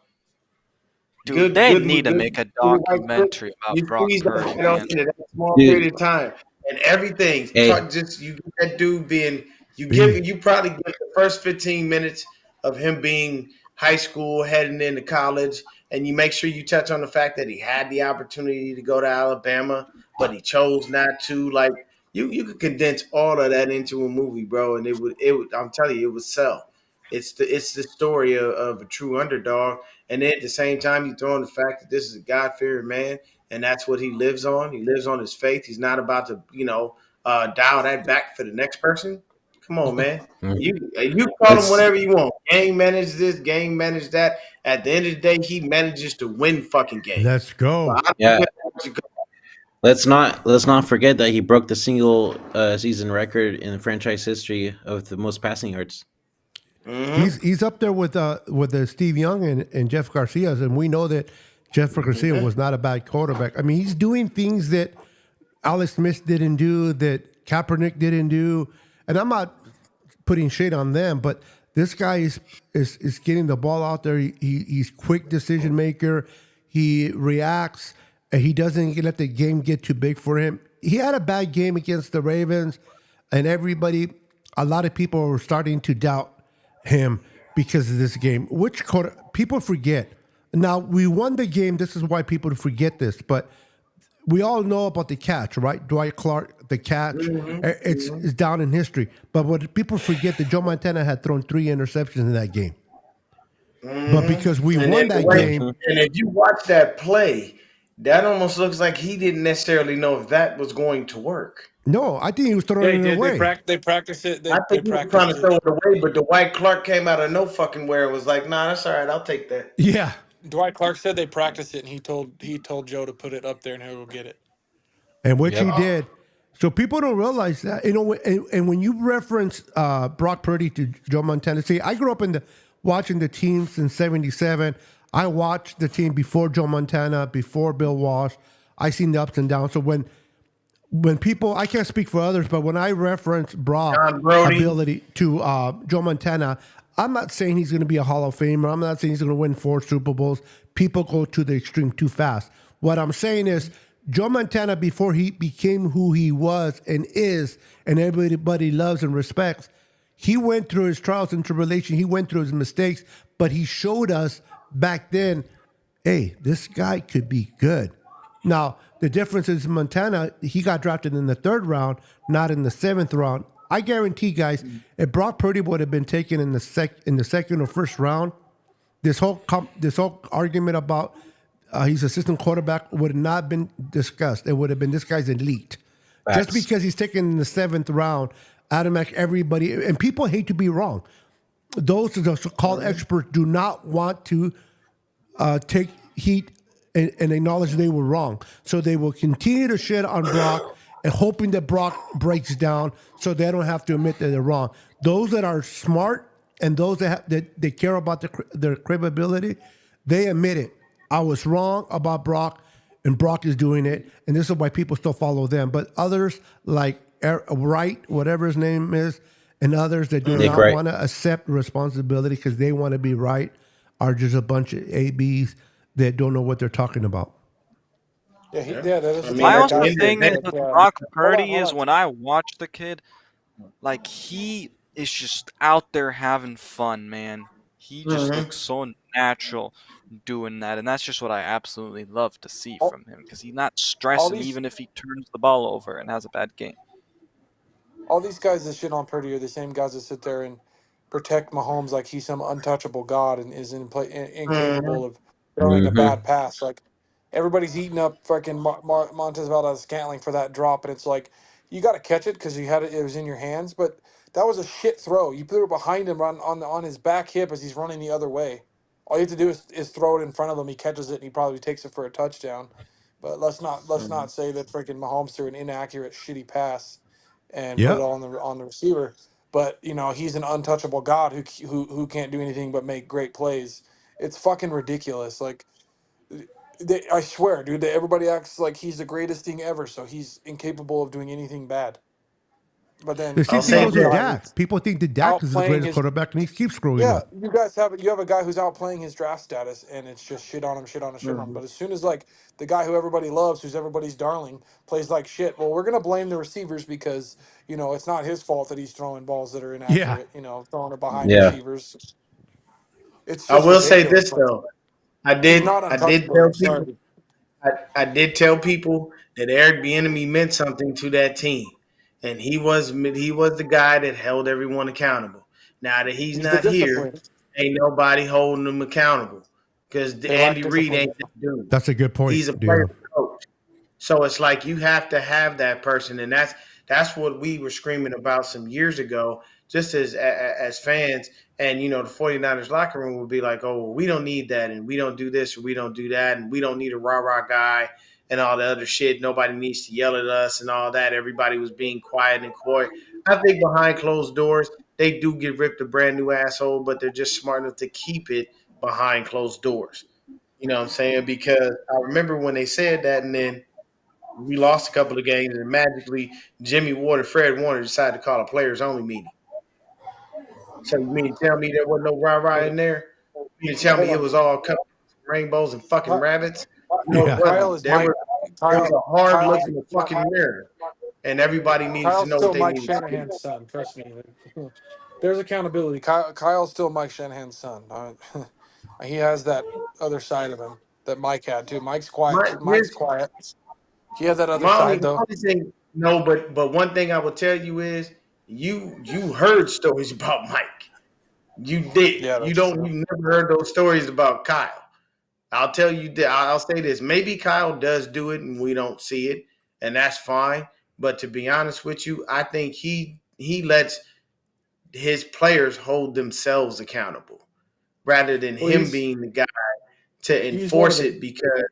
Dude, they need to make a documentary about You Brock squeeze Purdy, that out man. into that small Dude. period of time, and everything. Hey. Just you get that dude being you probably get the first 15 minutes of him being high school, heading into college, and you make sure you touch on the fact that he had the opportunity to go to Alabama, but he chose not to. Like you could condense all of that into a movie, bro, and it would. I'm telling you, it would sell. It's the story of a true underdog. And then at the same time, you throw in the fact that this is a God-fearing man, and that's what he lives on. He lives on his faith. He's not about to, dial that back for the next person. Come on, man. You call him whatever you want. Game manage this, game manage that. At the end of the day, he manages to win fucking games. Let's go. Yeah. Let's not forget that he broke the single season record in franchise history of the most passing yards. Mm-hmm. He's up there with the Steve Young and Jeff Garcia's, and we know that Jeff Garcia was not a bad quarterback. I mean, he's doing things that Alex Smith didn't do, that Kaepernick didn't do, and I'm not putting shade on them, but this guy is getting the ball out there. He's quick decision maker. He reacts, and he doesn't let the game get too big for him. He had a bad game against the Ravens, and a lot of people were starting to doubt him because of this game, which people forget. Now, we won the game. This is why people forget this, but we all know about the catch, right? Dwight Clark, the catch. It's down in history. But what people forget that Joe Montana had thrown 3 interceptions in that game. But because we won that game. And if you watch that play, that almost looks like he didn't necessarily know if that was going to work. No, I think he was throwing it away. They practice it. I think he was trying to throw it away, but Dwight Clark came out of no fucking where and was like, "Nah, that's all right. I'll take that." Yeah. Dwight Clark said they practiced it, and he told Joe to put it up there, and he'll go get it. And which Yep. he did. So people don't realize that, and when you reference Brock Purdy to Joe Montana, see, I grew up watching the teams in '77. I watched the team before Joe Montana, before Bill Walsh. I seen the ups and downs. So when people, I can't speak for others, but when I reference Brock's John Brody. ability to Joe Montana, I'm not saying he's going to be a Hall of Famer. I'm not saying he's going to win 4 Super Bowls. People go to the extreme too fast. What I'm saying is Joe Montana, before he became who he was and is, and everybody loves and respects, he went through his trials and tribulations. He went through his mistakes, but he showed us back then, hey, this guy could be good. Now, the difference is Montana, he got drafted in the 3rd round, not in the 7th round. I guarantee, guys, if Brock Purdy would have been taken in the 2nd or 1st round, this whole argument about he's assistant quarterback would have not been discussed. It would have been this guy's elite. Facts. Just because he's taken in the 7th round, automatic everybody, and people hate to be wrong. Those so-called experts do not want to take heat and acknowledge they were wrong. So they will continue to shit on Brock and hoping that Brock breaks down so they don't have to admit that they're wrong. Those that are smart and those that they care about their credibility, they admit it. I was wrong about Brock, and Brock is doing it, and this is why people still follow them. But others like Wright, whatever his name is, and others that do Nick not Wright. want to accept responsibility because they want to be right are just a bunch of ABs that don't know what they're talking about. Yeah, that is I the mean, type My of at the also guy. end of the thing day, is That, with Brock hold Purdy is on. when I watch the kid, like he is just out there having fun, man. He just looks so natural doing that, and that's just what I absolutely love to see All, from him because he's not all stressing these even if he turns the ball over and has a bad game. all these guys that shit on Purdy are the same guys that sit there and protect Mahomes like he's some untouchable god and is incapable of throwing a Mm-hmm. bad pass. Like everybody's eating up fucking Montez Valdez-Scantling for that drop, and it's like you got to catch it because you had it. It was in your hands, but that was a shit throw. You threw it behind him on his back hip as he's running the other way. All you have to do is throw it in front of him. He catches it and he probably takes it for a touchdown. But let's not say that freaking Mahomes threw an inaccurate, shitty pass and put it Yep. all on the receiver. But he's an untouchable god who can't do anything but make great plays. It's fucking ridiculous. Like I swear, dude, that everybody acts like he's the greatest thing ever, so he's incapable of doing anything bad. But The then same I'll thing you say have goes a with this. guy Dak. who's People think that Dak is the outplaying greatest his. quarterback, and he keeps screwing Yeah, up. you have a guy who's outplaying his draft status, and it's just shit on him, shit on him, shit on him. But as soon as like the guy who everybody loves, who's everybody's darling, plays like shit, well, we're gonna blame the receivers because it's not his fault that he's throwing balls that are Yeah. inaccurate. Throwing it behind Yeah. receivers. It's I just will say ridiculous. this Like though. I he's did not I did untouchable. tell I'm people sorry. I did tell people that Eric Bieniemy meant something to that team, and he was the guy that held everyone accountable. Now that he's He's the not here, discipline. ain't nobody holding him accountable because They lack Andy Reid discipline. ain't that dude. That's a good point, He's a player Dion. coach. So it's like you have to have that person, and that's what we were screaming about some years ago, just as fans. And the 49ers locker room would be like, "Oh, well, we don't need that, and we don't do this, or we don't do that, and we don't need a rah-rah guy and all the other shit. Nobody needs to yell at us and all that." Everybody was being quiet and coy. I think behind closed doors, they do get ripped a brand new asshole, but they're just smart enough to keep it behind closed doors. You know what I'm saying? Because I remember when they said that, and then we lost a couple of games, and magically Jimmy Ward and Fred Warner decided to call a players only meeting. So you mean to tell me there wasn't no rah rah in there? You mean to tell me Hold it on. was all rainbows and fucking rabbits? No, it Yeah. Kyle wasn't. is There Mike. was it was Kyle. a hard Kyle's look in the fucking mirror, and everybody needs to Kyle's know what still they Mike needed to do. Shanahan's son. Trust me. There's accountability. Kyle's still Mike Shanahan's son. He has that other side of him that Mike had too. Mike's quiet. My Mike's here's quiet. He had that other my only, side my though. only thing. No, but one thing I will tell you is you heard stories about Mike. You did. Yeah, that's true. You never heard those stories about Kyle. I'll tell you that I'll say this. Maybe Kyle does do it and we don't see it, and that's fine. But to be honest with you, I think he lets his players hold themselves accountable rather than Well, him being the guy to He's one of enforce the it because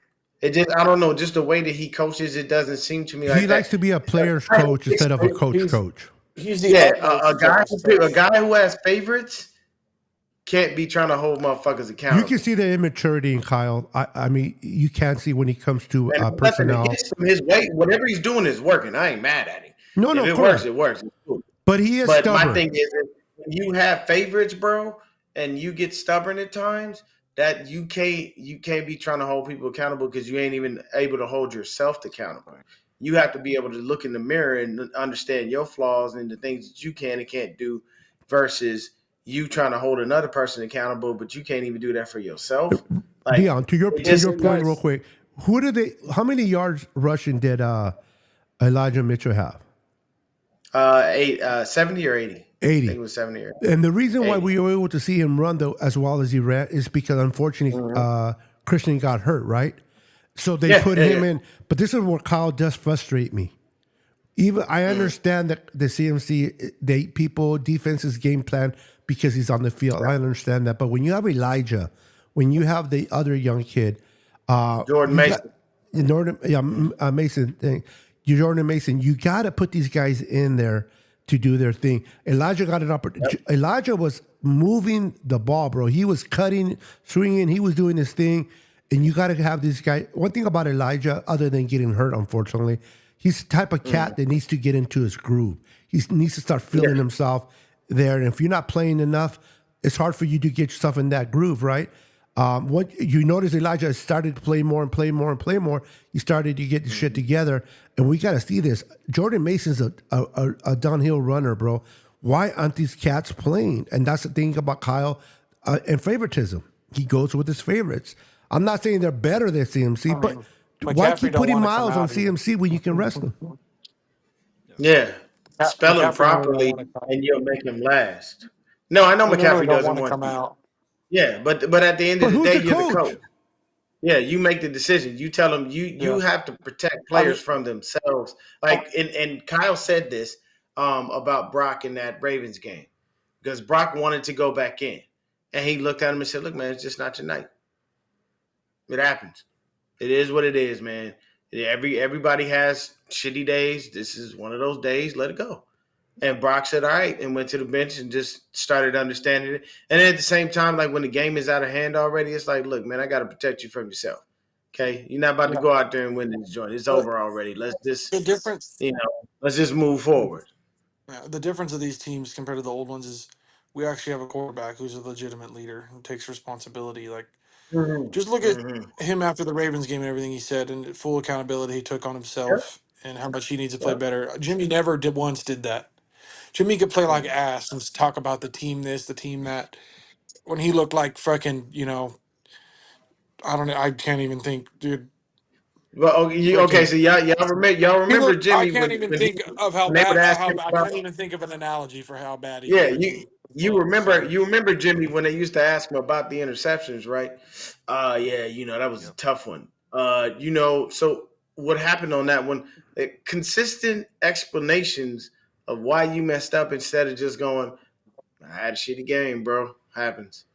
it just I don't know, just the way that he coaches, it doesn't seem to me He like likes that. to be a player's coach instead of a coach he's coach. he's the Yeah, utmost a guy who has favorites can't be trying to hold motherfuckers You can accountable. see the immaturity in Kyle. I mean, you can see when he comes to And nothing personnel. against him. His way, whatever he's doing is working. I ain't mad at him. No, If no, it works, correct. it works. It's cool. But he is But my stubborn. thing is, when you have favorites, bro, and you get stubborn at times, that you can't be trying to hold people accountable because you ain't even able to hold yourself accountable. You have to be able to look in the mirror and understand your flaws and the things that you can and can't do, versus you trying to hold another person accountable, but you can't even do that for yourself. Like Deon, to your it to just your point, real guys. quick, who did they? How many yards rushing did Elijah Mitchell have? 70 or 80. I think 80. it was 70 or And the reason why 80. we were able to see him run though as well as he ran is because unfortunately Christian got hurt, right? So they Yeah, put yeah, him yeah. in. But this is where Kyle does frustrate me. Even I understand that the CMC people defenses game plan because he's on the field. I understand that. But when you have Elijah, when you have the other young kid, Jordan you got Mason. Jordan, Mason thing. Jordan Mason, you got to put these guys in there to do their thing. Elijah got an opportunity. Elijah was moving the ball, bro. He was cutting, swinging. He was doing his thing. And you got to have this guy. One thing about Elijah, other than getting hurt, unfortunately, he's the type of cat that needs to get into his groove. He needs to start feeling himself there. And if you're not playing enough, it's hard for you to get yourself in that groove, right? What you notice, Elijah started to play more and play more and play more. He started to get the shit together, and we got to see this. Jordan Mason's a downhill runner, bro. Why aren't these cats playing? And that's the thing about Kyle and favoritism. He goes with his favorites. I'm not saying they're better than CMC, I but mean, why McCaffrey keep don't putting want to come miles on out either. CMC when you can rest them? Yeah. Spell him McCaffrey normally don't properly want to come. and you'll make him last. No, I know He normally McCaffrey don't doesn't want to want come to. out. Yeah, but at the end of But the who's day, the you're the coach? coach. Yeah, you make the decision. You tell them you Yeah, have to protect I mean, players from themselves. Like and Kyle said this about Brock in that Ravens game because Brock wanted to go back in, and he looked at him and said, "Look, man, it's just not tonight. It happens. It is what it is, man. Everybody has shitty days. This is one of those days. Let it go." And Brock said, "All right," and went to the bench and just started understanding it. And then at the same time, like when the game is out of hand already, it's like, look, man, I got to protect you from yourself. Okay, you're not about to yeah. go out there and win this joint. It's But over already. Let's just, the difference, let's just move forward. the difference of these teams compared to the old ones is we actually have a quarterback who's a legitimate leader who takes responsibility. Like, just look at Mm-hmm. him after the Ravens game and everything he said, and full accountability he took on Yep. himself and how much he needs to play Yep. better. Jimmy never did that. Jimmy could play like Mm. ass and talk about the team this, the team that. When he looked like fucking, I don't know, I can't even think, dude. Well, okay, Freaking, so y'all he remember looked. I Jimmy can't even when he think of how when they would bad. ask How him I about. can't even think of an analogy for how bad he Yeah, looked you in you football. remember Sorry. you remember Jimmy when they used to ask him about the interceptions, right? Yeah, that was a tough one. So what happened on that one? Consistent explanations of why you messed up instead of just going, I had a shitty game, bro. Happens.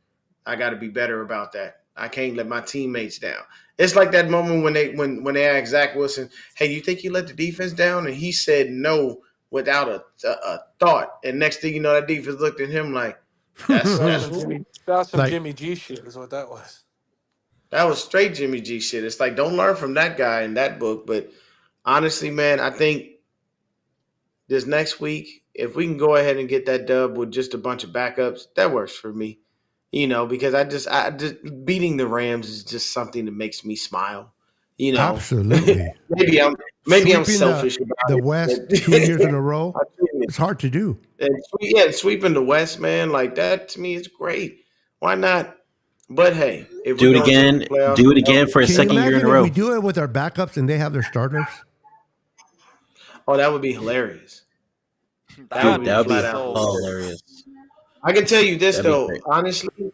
I got to be better about that. I can't let my teammates down. It's like that moment when they asked Zach Wilson, "Hey, you think you let the defense down?" And he said no without a thought. And next thing you know, that defense looked at him like, "That's That's that's some Jimmy. That's some Like Jimmy G shit. Is what that was. that was straight Jimmy G shit." It's like don't learn from that guy in that book. But honestly, man, I think this next week, if we can go ahead and get that dub with just a bunch of backups, that works for me. Because I just beating the Rams is just something that makes me smile. You know, absolutely. maybe I'm Sweeping selfish about the it, West but 2 years in a row, I treat it's hard to do. sweeping the West, man, like that to me is great. Why not? But hey, if we're Do it going to the again. playoffs, Do it again for a Can you second year in a imagine if we row. do it with our backups and they have their starters? oh, that would be hilarious. That would Dude, That be would that would be flat be out so hilarious. cool. hilarious. I can tell you this That'd be though, great. honestly,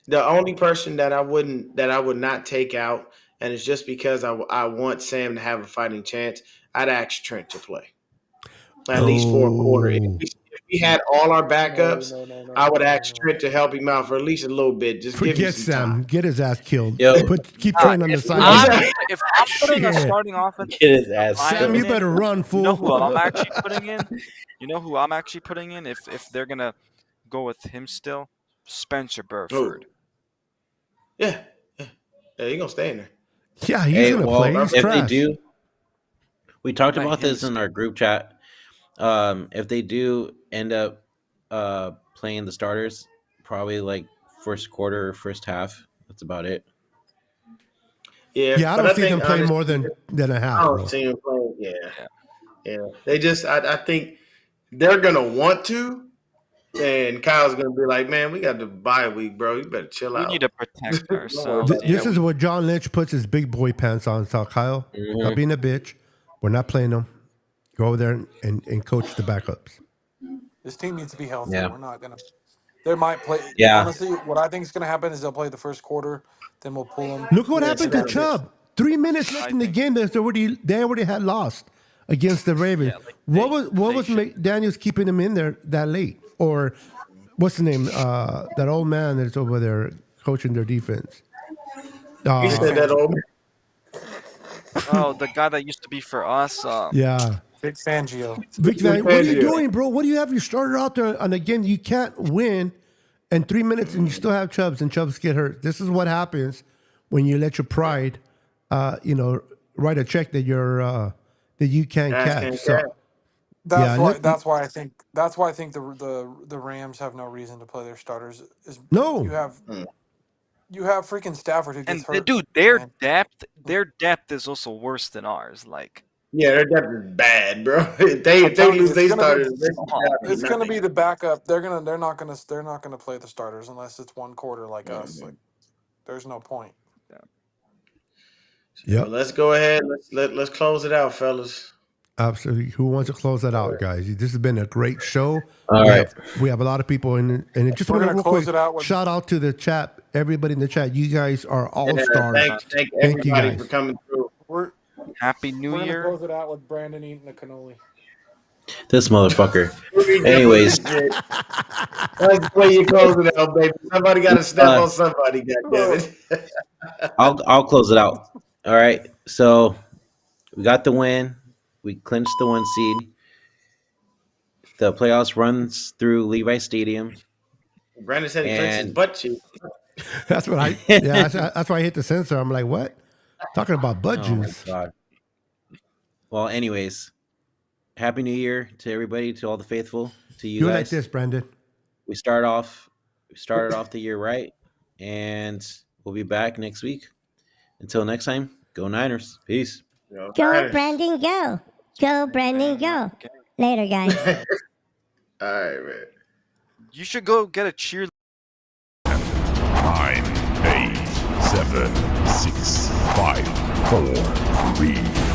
the only person that I would not take out, and it's just because I want Sam to have a fighting chance. I'd ask Trent to play at least for a quarter. If Oh, we had all our No, backups, no, no, I would ask Trent to help him out for at least a little bit. Just give him Forget some Sam. time. Get his ass killed. Yo, Keep Trent on the If side. if I'm putting a Shit. starting offense, get his ass Sam, you lineman better in, run, you fool. know who I'm actually putting in? You know who I'm actually putting in if they're gonna go with him still? Spencer Oh, Burford. yeah, yeah, he's gonna stay in there. Yeah, he's Hey, gonna well, play. He's if they trash. do, we talked Let about him this in stay. our group chat. If they do end up playing the starters, probably like first quarter or first half. That's about it. Yeah, Yeah, I but don't I see them think playing honestly, more than a I half, don't bro. see him playing. Yeah, Yeah. yeah. They just, I think they're gonna want to, and Kyle's gonna be like, "Man, we got the bye week, bro. You better chill We out." need to protect Don't worry ourselves. about You This that know, is week. what John Lynch puts his big boy pants on. So Kyle, Mhm. stop being a bitch. We're not playing them. Go over there and coach the backups. This team needs to be healthy. Yeah, We're not gonna. They might play. yeah, Honestly, what I think is gonna happen is they'll play the first quarter, then we'll pull them. Look what Yeah, happened sit to down, bitch. Chubb. 3 minutes left I in the think game. They already had lost against the Ravens. yeah, like What they was should. McDaniels keeping him in there that late? Or what's the name? That old man that's over there coaching their defense. You Vic said that Fangio. old. Oh, the guy that used to be for us. Yeah. Vic Fangio. Vic Big Van, what are you Fangio. doing, bro? What do you have? You started out there, and again, you can't win in 3 minutes, and you still have Chubbs, and Chubbs get hurt. This is what happens when you let your pride, write a check that that you can't Ass catch. can't So catch. yeah, That's why I think the Rams have no reason to play their starters. Is no, you have Mm. you have freaking Stafford who gets And hurt, dude, man. their depth is also worse than ours. Like, Yeah, their depth is bad, bro. If I'm they telling you, lose, they started. They it's got gonna be nothing. the backup. They're not gonna play the starters unless it's one quarter like us. Mhm. Like there's no point. Well, yep, let's go ahead. Let's close it out, fellas. absolutely. Who wants to close that out, guys? This has been a great show. All We right. have a lot of people in, and I just We're want to gonna real close quick it out with shout out to the chat, everybody in the chat. You guys are all Yeah, stars. thank Thank you, everybody guys. for coming through. we're Happy New we're gonna Year. close it out with Brandon eating the cannoli. This motherfucker. Here we go. Anyways, Shit. That's the way you close it out, baby. Somebody got to step uh, on somebody. Goddammit. I'll close it out. All right. So we got the win. We clinched the 1 seed. The playoffs runs through Levis Stadium, Brandon said he clenched his and butt cheek. That's what I. Yeah, that's why I hit the sensor. I'm like, what? Talking about butt oh my juice. god. Well, anyways, happy New Year to everybody, to all the faithful, to you Do it guys. like this, Brandon. We started off the year right, and we'll be back next week. Until next time, go Niners. Peace. Yo, Go, Niners. Brandon, go. Go, Brandon, go. Later, guys. All right, man. You should go get a cheer. 9, 8, 7, 6, 5, 4, 3,